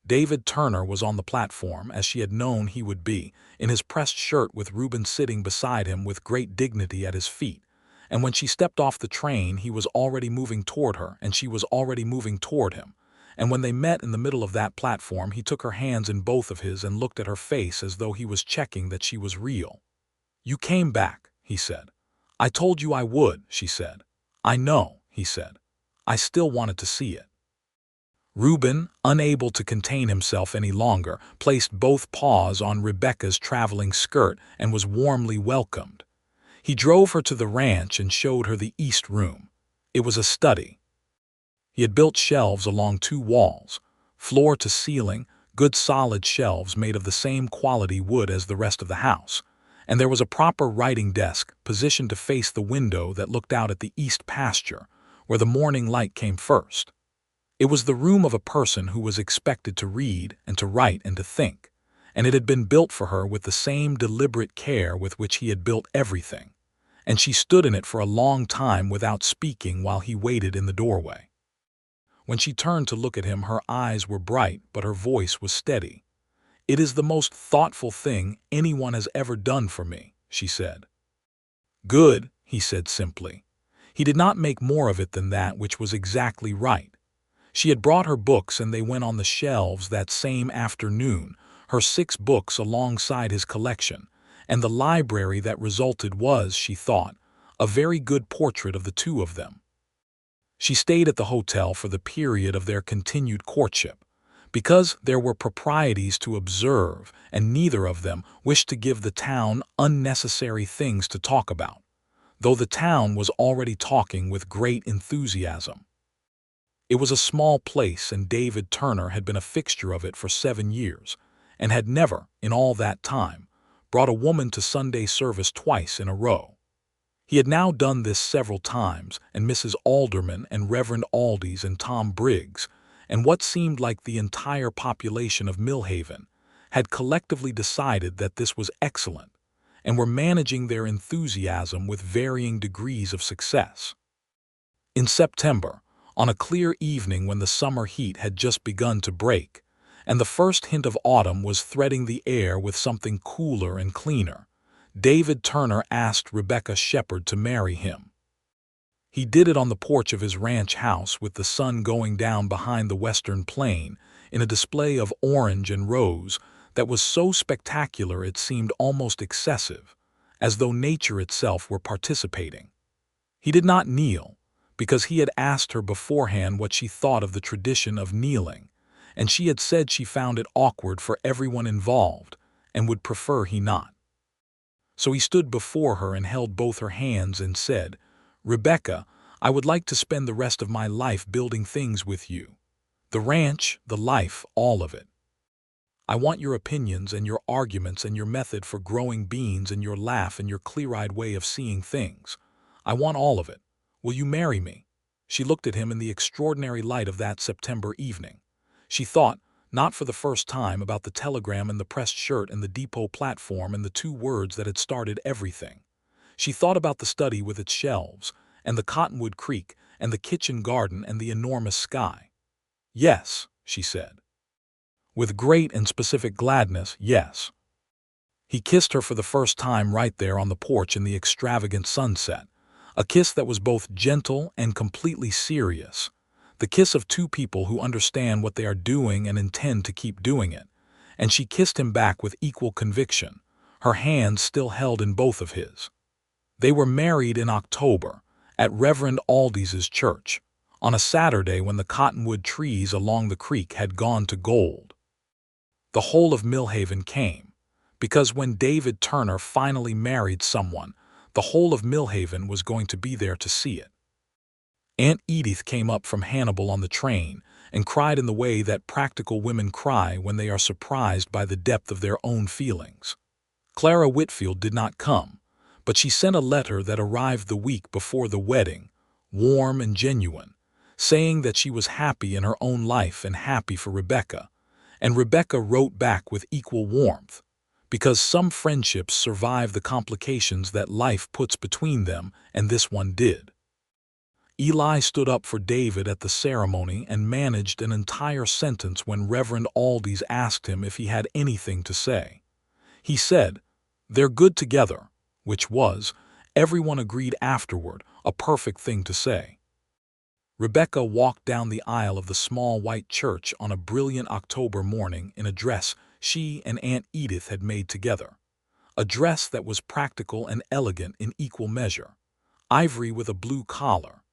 David Turner was on the platform, as she had known he would be, in his pressed shirt with Reuben sitting beside him with great dignity at his feet. And when she stepped off the train, he was already moving toward her, and she was already moving toward him. And when they met in the middle of that platform, he took her hands in both of his and looked at her face as though he was checking that she was real. "You came back," he said. "I told you I would," she said. "I know," he said. I still wanted to see it. Reuben, unable to contain himself any longer, placed both paws on Rebecca's traveling skirt and was warmly welcomed. He drove her to the ranch and showed her the east room. It was a study. He had built shelves along 2 walls, floor to ceiling, good solid shelves made of the same quality wood as the rest of the house, and there was a proper writing desk positioned to face the window that looked out at the east pasture, where the morning light came first. It was the room of a person who was expected to read and to write and to think, and it had been built for her with the same deliberate care with which he had built everything, and she stood in it for a long time without speaking while he waited in the doorway. When she turned to look at him, her eyes were bright, but her voice was steady. "It is the most thoughtful thing anyone has ever done for me," she said. "Good," he said simply. He did not make more of it than that, which was exactly right. She had brought her books and they went on the shelves that same afternoon, her 6 books alongside his collection, and the library that resulted was, she thought, a very good portrait of the 2 of them. She stayed at the hotel for the period of their continued courtship, because there were proprieties to observe and neither of them wished to give the town unnecessary things to talk about, though the town was already talking with great enthusiasm. It was a small place, and David Turner had been a fixture of it for 7 years, and had never, in all that time, brought a woman to Sunday service twice in a row. He had now done this several times, and Mrs. Alderman and Reverend Aldies and Tom Briggs, and what seemed like the entire population of Millhaven, had collectively decided that this was excellent, and were managing their enthusiasm with varying degrees of success. In September, on a clear evening when the summer heat had just begun to break, and the first hint of autumn was threading the air with something cooler and cleaner, David Turner asked Rebecca Shepard to marry him. He did it on the porch of his ranch house with the sun going down behind the western plain in a display of orange and rose that was so spectacular it seemed almost excessive, as though nature itself were participating. He did not kneel, because he had asked her beforehand what she thought of the tradition of kneeling, and she had said she found it awkward for everyone involved and would prefer he not. So he stood before her and held both her hands and said, "Rebecca, I would like to spend the rest of my life building things with you. The ranch, the life, all of it. I want your opinions and your arguments and your method for growing beans and your laugh and your clear-eyed way of seeing things. I want all of it. Will you marry me?" She looked at him in the extraordinary light of that September evening. She thought, not for the first time, about the telegram and the pressed shirt and the depot platform and the 2 words that had started everything. She thought about the study with its shelves, and the cottonwood creek, and the kitchen garden and the enormous sky. "Yes," she said. With great and specific gladness, yes. He kissed her for the first time right there on the porch in the extravagant sunset, a kiss that was both gentle and completely serious, the kiss of 2 people who understand what they are doing and intend to keep doing it, and she kissed him back with equal conviction, her hands still held in both of his. They were married in October, at Reverend Aldies's church, on a Saturday when the cottonwood trees along the creek had gone to gold. The whole of Millhaven came, because when David Turner finally married someone, the whole of Millhaven was going to be there to see it. Aunt Edith came up from Hannibal on the train and cried in the way that practical women cry when they are surprised by the depth of their own feelings. Clara Whitfield did not come, but she sent a letter that arrived the week before the wedding, warm and genuine, saying that she was happy in her own life and happy for Rebecca, and Rebecca wrote back with equal warmth, because some friendships survive the complications that life puts between them, and this one did. Eli stood up for David at the ceremony and managed an entire sentence when Reverend Aldies asked him if he had anything to say. He said, "They're good together," which was, everyone agreed afterward, a perfect thing to say. Rebecca walked down the aisle of the small white church on a brilliant October morning in a dress she and Aunt Edith had made together, a dress that was practical and elegant in equal measure, ivory with a blue collar,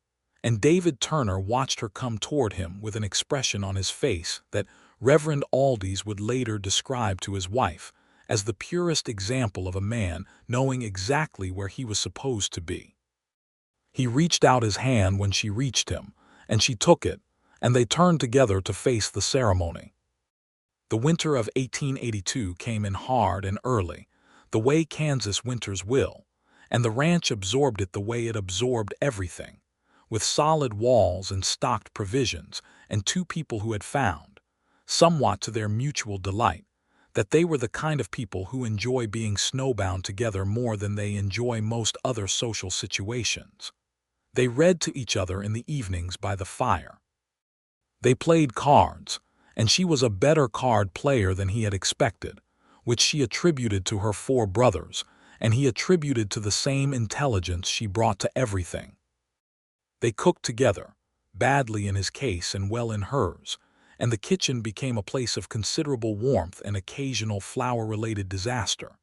and David Turner watched her come toward him with an expression on his face that Reverend Aldi's would later describe to his wife as the purest example of a man knowing exactly where he was supposed to be. He reached out his hand when she reached him, and she took it, and they turned together to face the ceremony. The winter of 1882 came in hard and early, the way Kansas winters will, and the ranch absorbed it the way it absorbed everything, with solid walls and stocked provisions, and two people who had found, somewhat to their mutual delight, that they were the kind of people who enjoy being snowbound together more than they enjoy most other social situations. They read to each other in the evenings by the fire. They played cards, and she was a better card player than he had expected, which she attributed to her 4 brothers, and he attributed to the same intelligence she brought to everything. They cooked together, badly in his case and well in hers, and the kitchen became a place of considerable warmth and occasional flower-related disaster.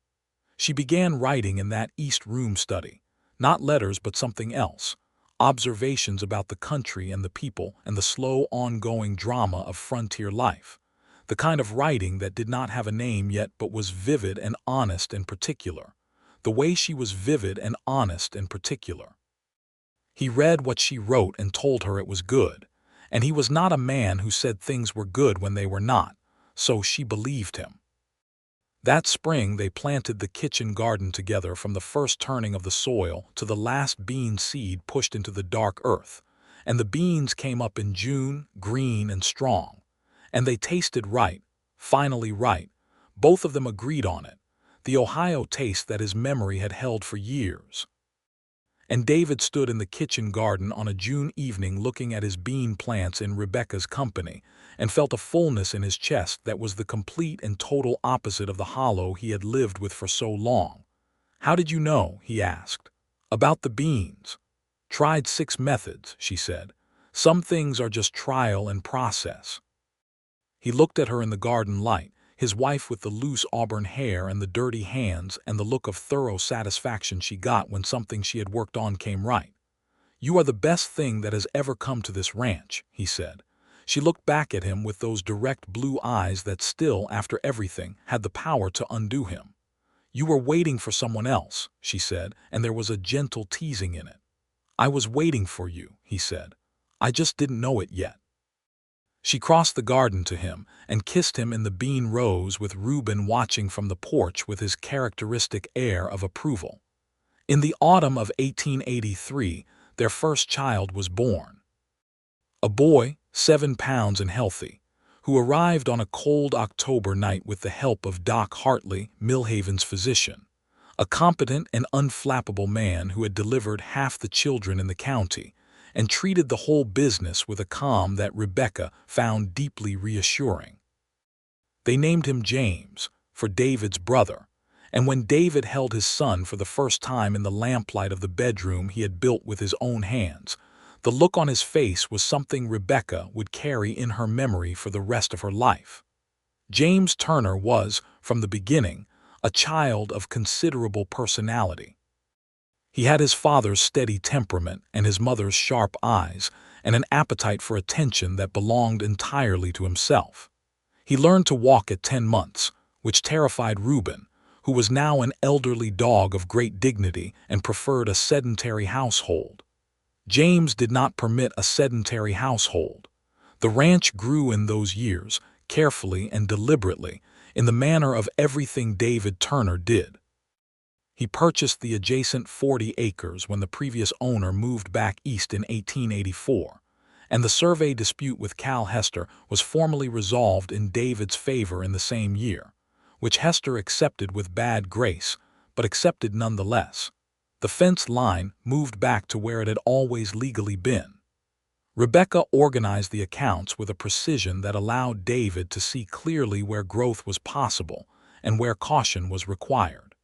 She began writing in that East Room study, not letters but something else, observations about the country and the people and the slow ongoing drama of frontier life, the kind of writing that did not have a name yet but was vivid and honest and particular, the way she was vivid and honest and particular. He read what she wrote and told her it was good, and he was not a man who said things were good when they were not, so she believed him. That spring they planted the kitchen garden together from the first turning of the soil to the last bean seed pushed into the dark earth, and the beans came up in June, green and strong. And they tasted right, finally right. Both of them agreed on it, the Ohio taste that his memory had held for years. And David stood in the kitchen garden on a June evening looking at his bean plants in Rebecca's company, and felt a fullness in his chest that was the complete and total opposite of the hollow he had lived with for so long. "How did you know?" he asked. "About the beans." "Tried 6 methods," she said. "Some things are just trial and process." He looked at her in the garden light, his wife with the loose auburn hair and the dirty hands and the look of thorough satisfaction she got when something she had worked on came right. "You are the best thing that has ever come to this ranch," he said. She looked back at him with those direct blue eyes that still, after everything, had the power to undo him. "You were waiting for someone else," she said, and there was a gentle teasing in it. "I was waiting for you," he said. "I just didn't know it yet." She crossed the garden to him and kissed him in the bean rows with Reuben watching from the porch with his characteristic air of approval. In the autumn of 1883, their first child was born. A boy, 7 pounds and healthy, who arrived on a cold October night with the help of Doc Hartley, Millhaven's physician, a competent and unflappable man who had delivered half the children in the county, and treated the whole business with a calm that Rebecca found deeply reassuring. They named him James, for David's brother, and when David held his son for the first time in the lamplight of the bedroom he had built with his own hands, the look on his face was something Rebecca would carry in her memory for the rest of her life. James Turner was, from the beginning, a child of considerable personality. He had his father's steady temperament and his mother's sharp eyes, and an appetite for attention that belonged entirely to himself. He learned to walk at 10 months, which terrified Reuben, who was now an elderly dog of great dignity and preferred a sedentary household. James did not permit a sedentary household. The ranch grew in those years, carefully and deliberately, in the manner of everything David Turner did. He purchased the adjacent 40 acres when the previous owner moved back east in 1884, and the survey dispute with Cal Hester was formally resolved in David's favor in the same year, which Hester accepted with bad grace, but accepted nonetheless. The fence line moved back to where it had always legally been. Rebecca organized the accounts with a precision that allowed David to see clearly where growth was possible and where caution was required.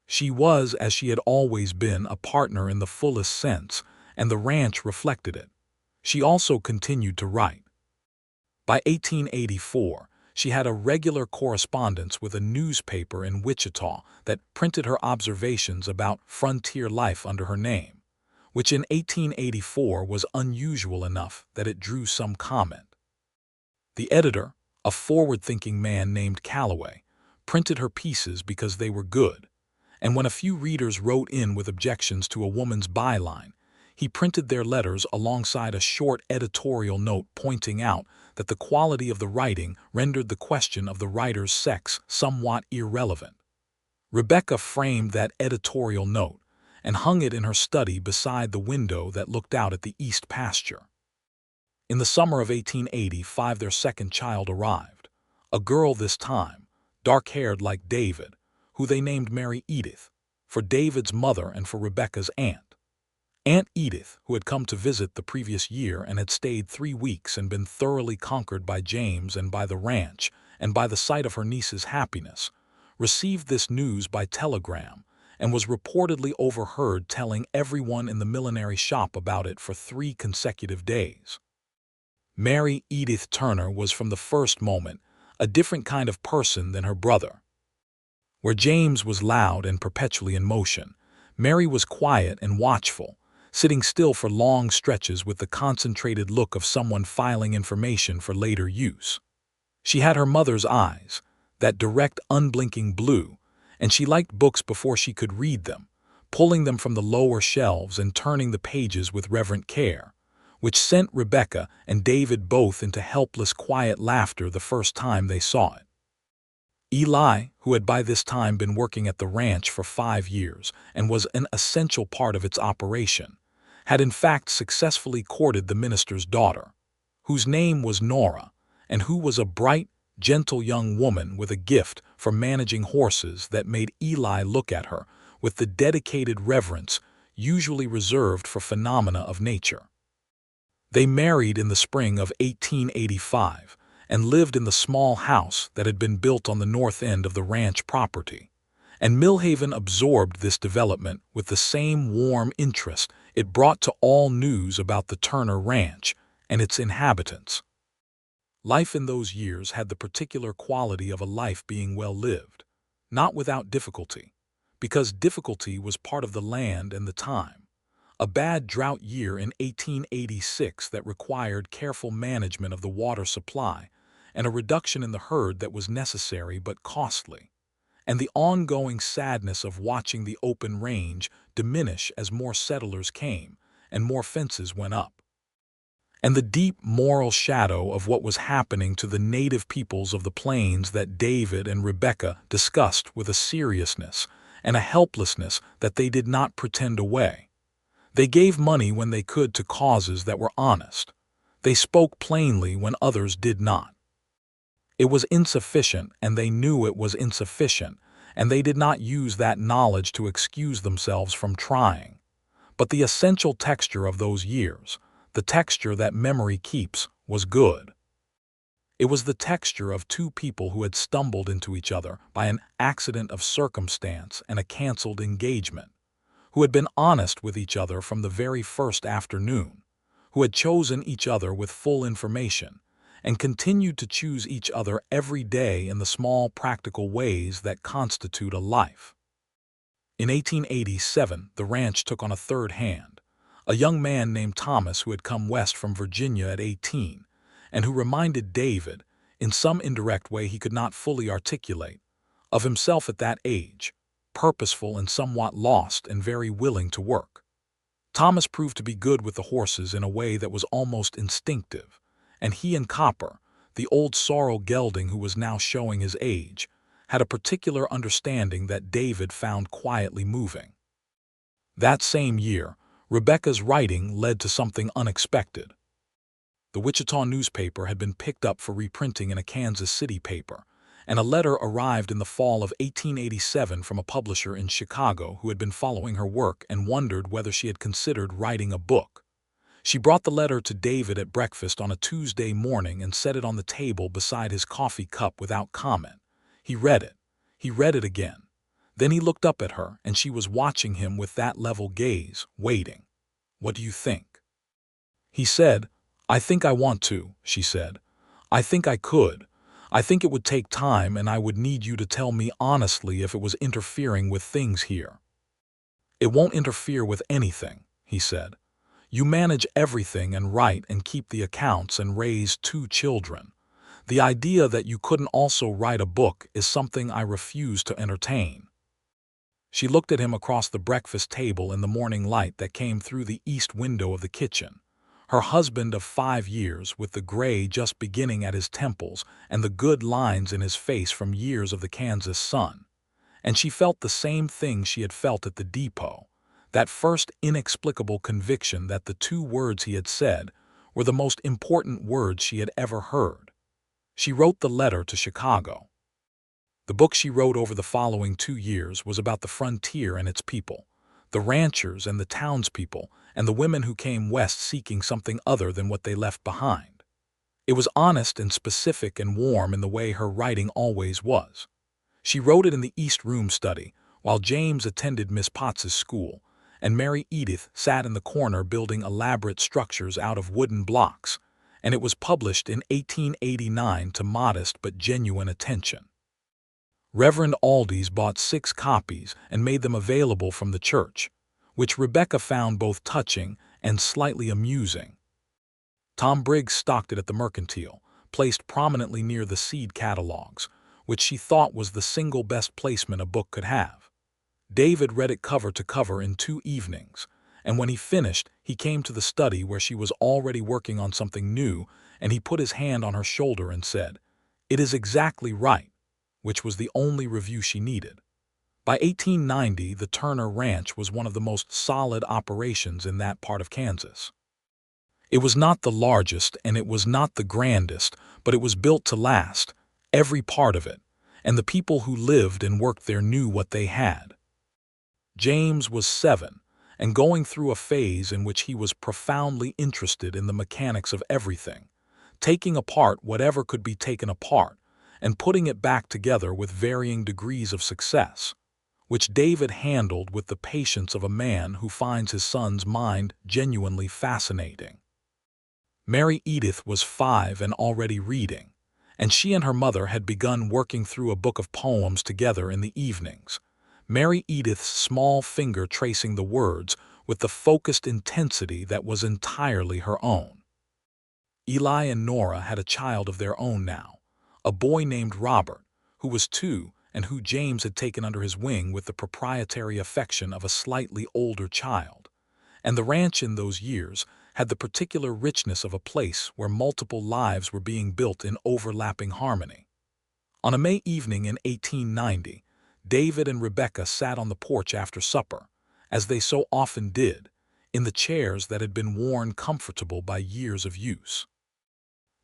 She was, as she had always been, a partner in the fullest sense, and the ranch reflected it. She also continued to write. By 1884, she had a regular correspondence with a newspaper in Wichita that printed her observations about frontier life under her name, which in 1884 was unusual enough that it drew some comment. The editor, a forward-thinking man named Calloway, printed her pieces because they were good, and when a few readers wrote in with objections to a woman's byline, he printed their letters alongside a short editorial note pointing out that the quality of the writing rendered the question of the writer's sex somewhat irrelevant. Rebecca framed that editorial note and hung it in her study beside the window that looked out at the east pasture. In the summer of 1885, their second child arrived, a girl this time, dark-haired like David, who they named Mary Edith, for David's mother and for Rebecca's aunt. Aunt Edith, who had come to visit the previous year and had stayed 3 weeks and been thoroughly conquered by James and by the ranch and by the sight of her niece's happiness, received this news by telegram and was reportedly overheard telling everyone in the millinery shop about it for 3 consecutive days. Mary Edith Turner was from the first moment a different kind of person than her brother. Where James was loud and perpetually in motion, Mary was quiet and watchful, sitting still for long stretches with the concentrated look of someone filing information for later use. She had her mother's eyes, that direct, unblinking blue, and she liked books before she could read them, pulling them from the lower shelves and turning the pages with reverent care, which sent Rebecca and David both into helpless, quiet laughter the first time they saw it. Eli, who had by this time been working at the ranch for 5 years and was an essential part of its operation, had in fact successfully courted the minister's daughter, whose name was Nora, and who was a bright, gentle young woman with a gift for managing horses that made Eli look at her with the dedicated reverence usually reserved for phenomena of nature. They married in the spring of 1885 and lived in the small house that had been built on the north end of the ranch property, and Millhaven absorbed this development with the same warm interest it brought to all news about the Turner Ranch and its inhabitants. Life in those years had the particular quality of a life being well lived, not without difficulty, because difficulty was part of the land and the time. A bad drought year in 1886 that required careful management of the water supply, and a reduction in the herd that was necessary but costly, and the ongoing sadness of watching the open range diminish as more settlers came and more fences went up, and the deep moral shadow of what was happening to the native peoples of the plains that David and Rebecca discussed with a seriousness and a helplessness that they did not pretend away. They gave money when they could to causes that were honest. They spoke plainly when others did not. It was insufficient, and they knew it was insufficient, and they did not use that knowledge to excuse themselves from trying. But the essential texture of those years, the texture that memory keeps, was good. It was the texture of 2 people who had stumbled into each other by an accident of circumstance and a canceled engagement, who had been honest with each other from the very first afternoon, who had chosen each other with full information, and continued to choose each other every day in the small practical ways that constitute a life. In 1887, the ranch took on a third hand, a young man named Thomas who had come west from Virginia at 18, and who reminded David, in some indirect way he could not fully articulate, of himself at that age, purposeful and somewhat lost and very willing to work. Thomas proved to be good with the horses in a way that was almost instinctive, and he and Copper, the old sorrel gelding who was now showing his age, had a particular understanding that David found quietly moving. That same year, Rebecca's writing led to something unexpected. The Wichita newspaper had been picked up for reprinting in a Kansas City paper, and a letter arrived in the fall of 1887 from a publisher in Chicago who had been following her work and wondered whether she had considered writing a book. She brought the letter to David at breakfast on a Tuesday morning and set it on the table beside his coffee cup without comment. He read it. He read it again. Then he looked up at her, and she was watching him with that level gaze, waiting. "What do you think?" He said, "I think I want to," she said. "I think I could. I think it would take time, and I would need you to tell me honestly if it was interfering with things here." "It won't interfere with anything," he said. "You manage everything and write and keep the accounts and raise 2 children. The idea that you couldn't also write a book is something I refuse to entertain." She looked at him across the breakfast table in the morning light that came through the east window of the kitchen. Her husband of 5 years, with the gray just beginning at his temples and the good lines in his face from years of the Kansas sun. And she felt the same thing she had felt at the depot, that first inexplicable conviction that the 2 words he had said were the most important words she had ever heard. She wrote the letter to Chicago. The book she wrote over the following 2 years was about the frontier and its people, the ranchers and the townspeople, and the women who came west seeking something other than what they left behind. It was honest and specific and warm in the way her writing always was. She wrote it in the East Room study, while James attended Miss Potts's school, and Mary Edith sat in the corner building elaborate structures out of wooden blocks, and it was published in 1889 to modest but genuine attention. Reverend Aldi's bought 6 copies and made them available from the church, which Rebecca found both touching and slightly amusing. Tom Briggs stocked it at the Mercantile, placed prominently near the seed catalogs, which she thought was the single best placement a book could have. David read it cover to cover in 2 evenings, and when he finished, he came to the study where she was already working on something new, and he put his hand on her shoulder and said, "It is exactly right," which was the only review she needed. By 1890, the Turner Ranch was one of the most solid operations in that part of Kansas. It was not the largest and it was not the grandest, but it was built to last, every part of it, and the people who lived and worked there knew what they had. James was 7, and going through a phase in which he was profoundly interested in the mechanics of everything, taking apart whatever could be taken apart, and putting it back together with varying degrees of success, which David handled with the patience of a man who finds his son's mind genuinely fascinating. Mary Edith was 5 and already reading, and she and her mother had begun working through a book of poems together in the evenings, Mary Edith's small finger tracing the words with the focused intensity that was entirely her own. Eli and Nora had a child of their own now, a boy named Robert, who was 2 and who James had taken under his wing with the proprietary affection of a slightly older child. And the ranch in those years had the particular richness of a place where multiple lives were being built in overlapping harmony. On a May evening in 1890, David and Rebecca sat on the porch after supper, as they so often did, in the chairs that had been worn comfortable by years of use.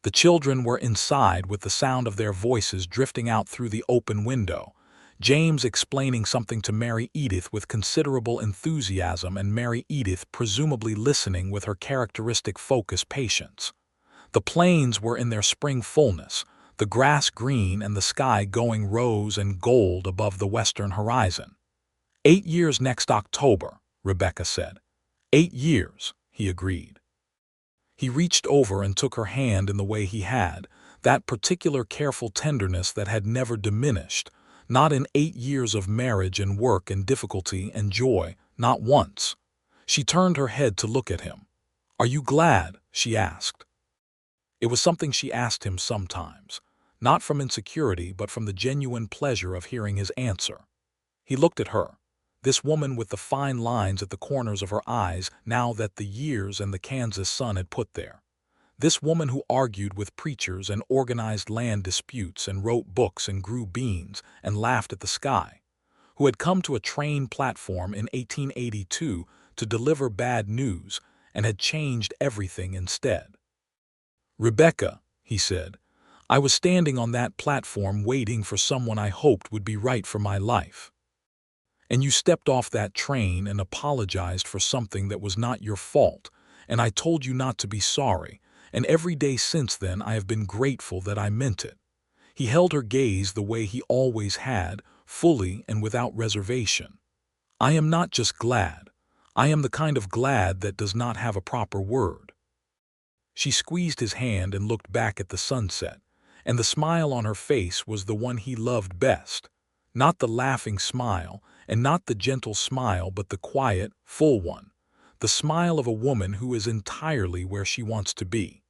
The children were inside with the sound of their voices drifting out through the open window, James explaining something to Mary Edith with considerable enthusiasm and Mary Edith presumably listening with her characteristic focused patience. The plains were in their spring fullness, the grass green and the sky going rose and gold above the western horizon. 8 years next October, Rebecca said. 8 years, he agreed. He reached over and took her hand in the way he had, that particular careful tenderness that had never diminished, not in 8 years of marriage and work and difficulty and joy, not once. She turned her head to look at him. "Are you glad?" she asked. It was something she asked him sometimes, not from insecurity but from the genuine pleasure of hearing his answer. He looked at her, this woman with the fine lines at the corners of her eyes now that the years and the Kansas sun had put there. This woman who argued with preachers and organized land disputes and wrote books and grew beans and laughed at the sky, who had come to a train platform in 1882 to deliver bad news and had changed everything instead. "Rebecca," he said, "I was standing on that platform waiting for someone I hoped would be right for my life. And you stepped off that train and apologized for something that was not your fault, and I told you not to be sorry, and every day since then I have been grateful that I meant it." He held her gaze the way he always had, fully and without reservation. "I am not just glad. I am the kind of glad that does not have a proper word." She squeezed his hand and looked back at the sunset, and the smile on her face was the one he loved best, not the laughing smile, and not the gentle smile but the quiet, full one, the smile of a woman who is entirely where she wants to be.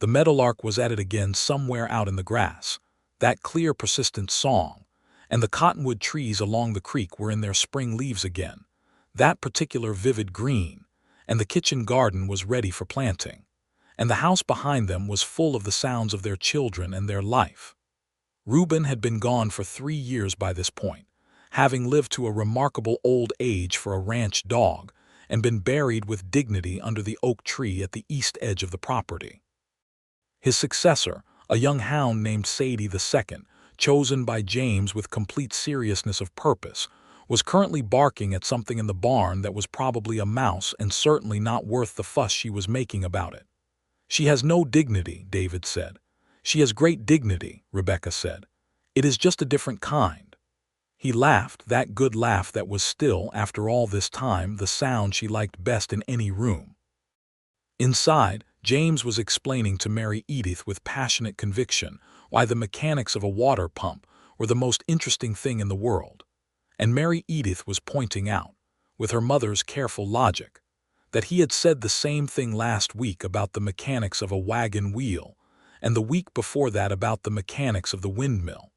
The meadowlark was at it again somewhere out in the grass, that clear, persistent song, and the cottonwood trees along the creek were in their spring leaves again, that particular vivid green, and the kitchen garden was ready for planting, and the house behind them was full of the sounds of their children and their life. Reuben had been gone for 3 years by this point, having lived to a remarkable old age for a ranch dog, and been buried with dignity under the oak tree at the east edge of the property. His successor, a young hound named Sadie II, chosen by James with complete seriousness of purpose, was currently barking at something in the barn that was probably a mouse and certainly not worth the fuss she was making about it. "She has no dignity," David said. "She has great dignity," Rebecca said. "It is just a different kind." He laughed, that good laugh that was still, after all this time, the sound she liked best in any room. Inside, James was explaining to Mary Edith with passionate conviction why the mechanics of a water pump were the most interesting thing in the world. And Mary Edith was pointing out, with her mother's careful logic, that he had said the same thing last week about the mechanics of a wagon wheel, and the week before that about the mechanics of the windmill.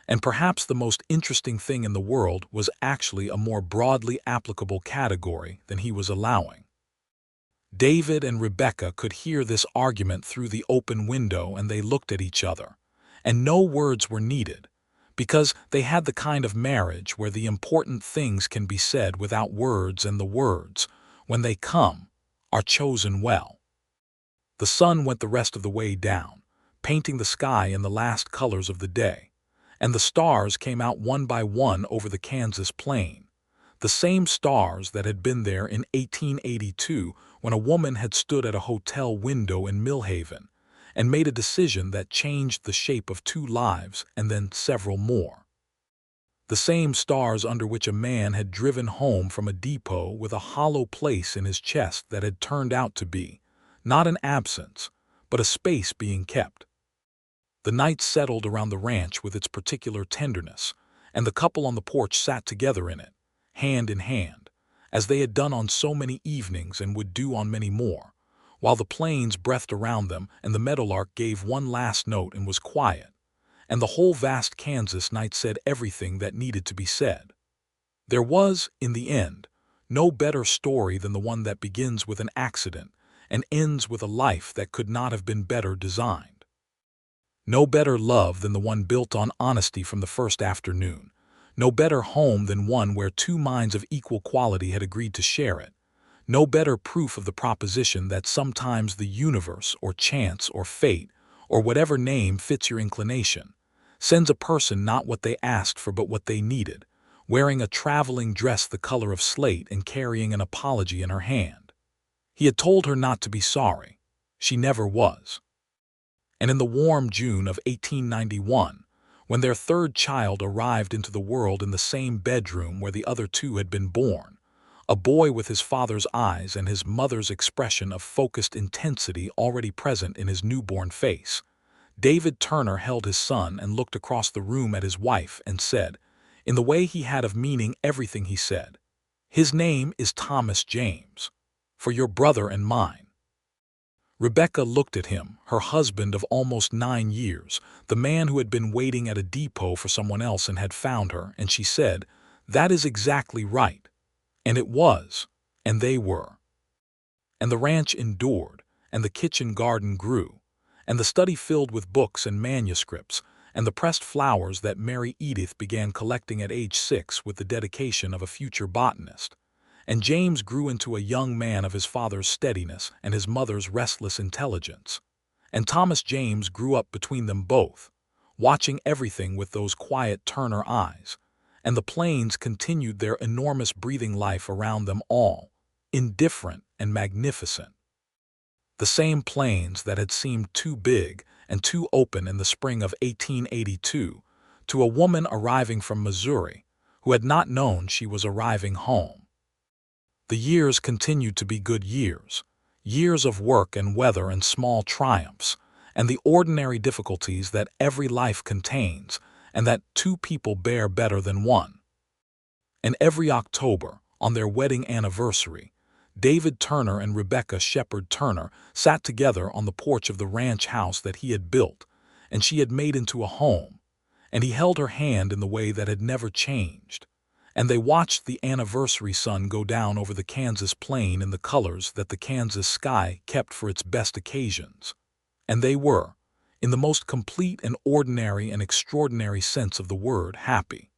And perhaps the most interesting thing in the world was actually a more broadly applicable category than he was allowing. David and Rebecca could hear this argument through the open window, and they looked at each other. And no words were needed, because they had the kind of marriage where the important things can be said without words, and the words, when they come, are chosen well. The sun went the rest of the way down, painting the sky in the last colors of the day, and the stars came out one by one over the Kansas plain, the same stars that had been there in 1882 when a woman had stood at a hotel window in Millhaven and made a decision that changed the shape of 2 lives and then several more. The same stars under which a man had driven home from a depot with a hollow place in his chest that had turned out to be, not an absence, but a space being kept. The night settled around the ranch with its particular tenderness, and the couple on the porch sat together in it, hand in hand, as they had done on so many evenings and would do on many more, while the plains breathed around them and the meadowlark gave one last note and was quiet, and the whole vast Kansas night said everything that needed to be said. There was, in the end, no better story than the one that begins with an accident and ends with a life that could not have been better designed. No better love than the one built on honesty from the first afternoon. No better home than one where 2 minds of equal quality had agreed to share it. No better proof of the proposition that sometimes the universe or chance or fate, or whatever name fits your inclination, sends a person not what they asked for but what they needed, wearing a traveling dress the color of slate and carrying an apology in her hand. He had told her not to be sorry. She never was. And in the warm June of 1891, when their 3rd child arrived into the world in the same bedroom where the other 2 had been born, a boy with his father's eyes and his mother's expression of focused intensity already present in his newborn face, David Turner held his son and looked across the room at his wife and said, in the way he had of meaning everything he said, "His name is Thomas James, for your brother and mine." Rebecca looked at him, her husband of almost 9 years, the man who had been waiting at a depot for someone else and had found her, and she said, "That is exactly right." And it was, and they were. And the ranch endured, and the kitchen garden grew, and the study filled with books and manuscripts, and the pressed flowers that Mary Edith began collecting at age 6 with the dedication of a future botanist. And James grew into a young man of his father's steadiness and his mother's restless intelligence. And Thomas James grew up between them both, watching everything with those quiet Turner eyes, and the plains continued their enormous breathing life around them all, indifferent and magnificent. The same plains that had seemed too big and too open in the spring of 1882 to a woman arriving from Missouri who had not known she was arriving home. The years continued to be good years, years of work and weather and small triumphs, and the ordinary difficulties that every life contains and that 2 people bear better than one. And every October, on their wedding anniversary, David Turner and Rebecca Shepard Turner sat together on the porch of the ranch house that he had built and she had made into a home, and he held her hand in the way that had never changed. And they watched the anniversary sun go down over the Kansas plain in the colors that the Kansas sky kept for its best occasions. And they were, in the most complete and ordinary and extraordinary sense of the word, happy.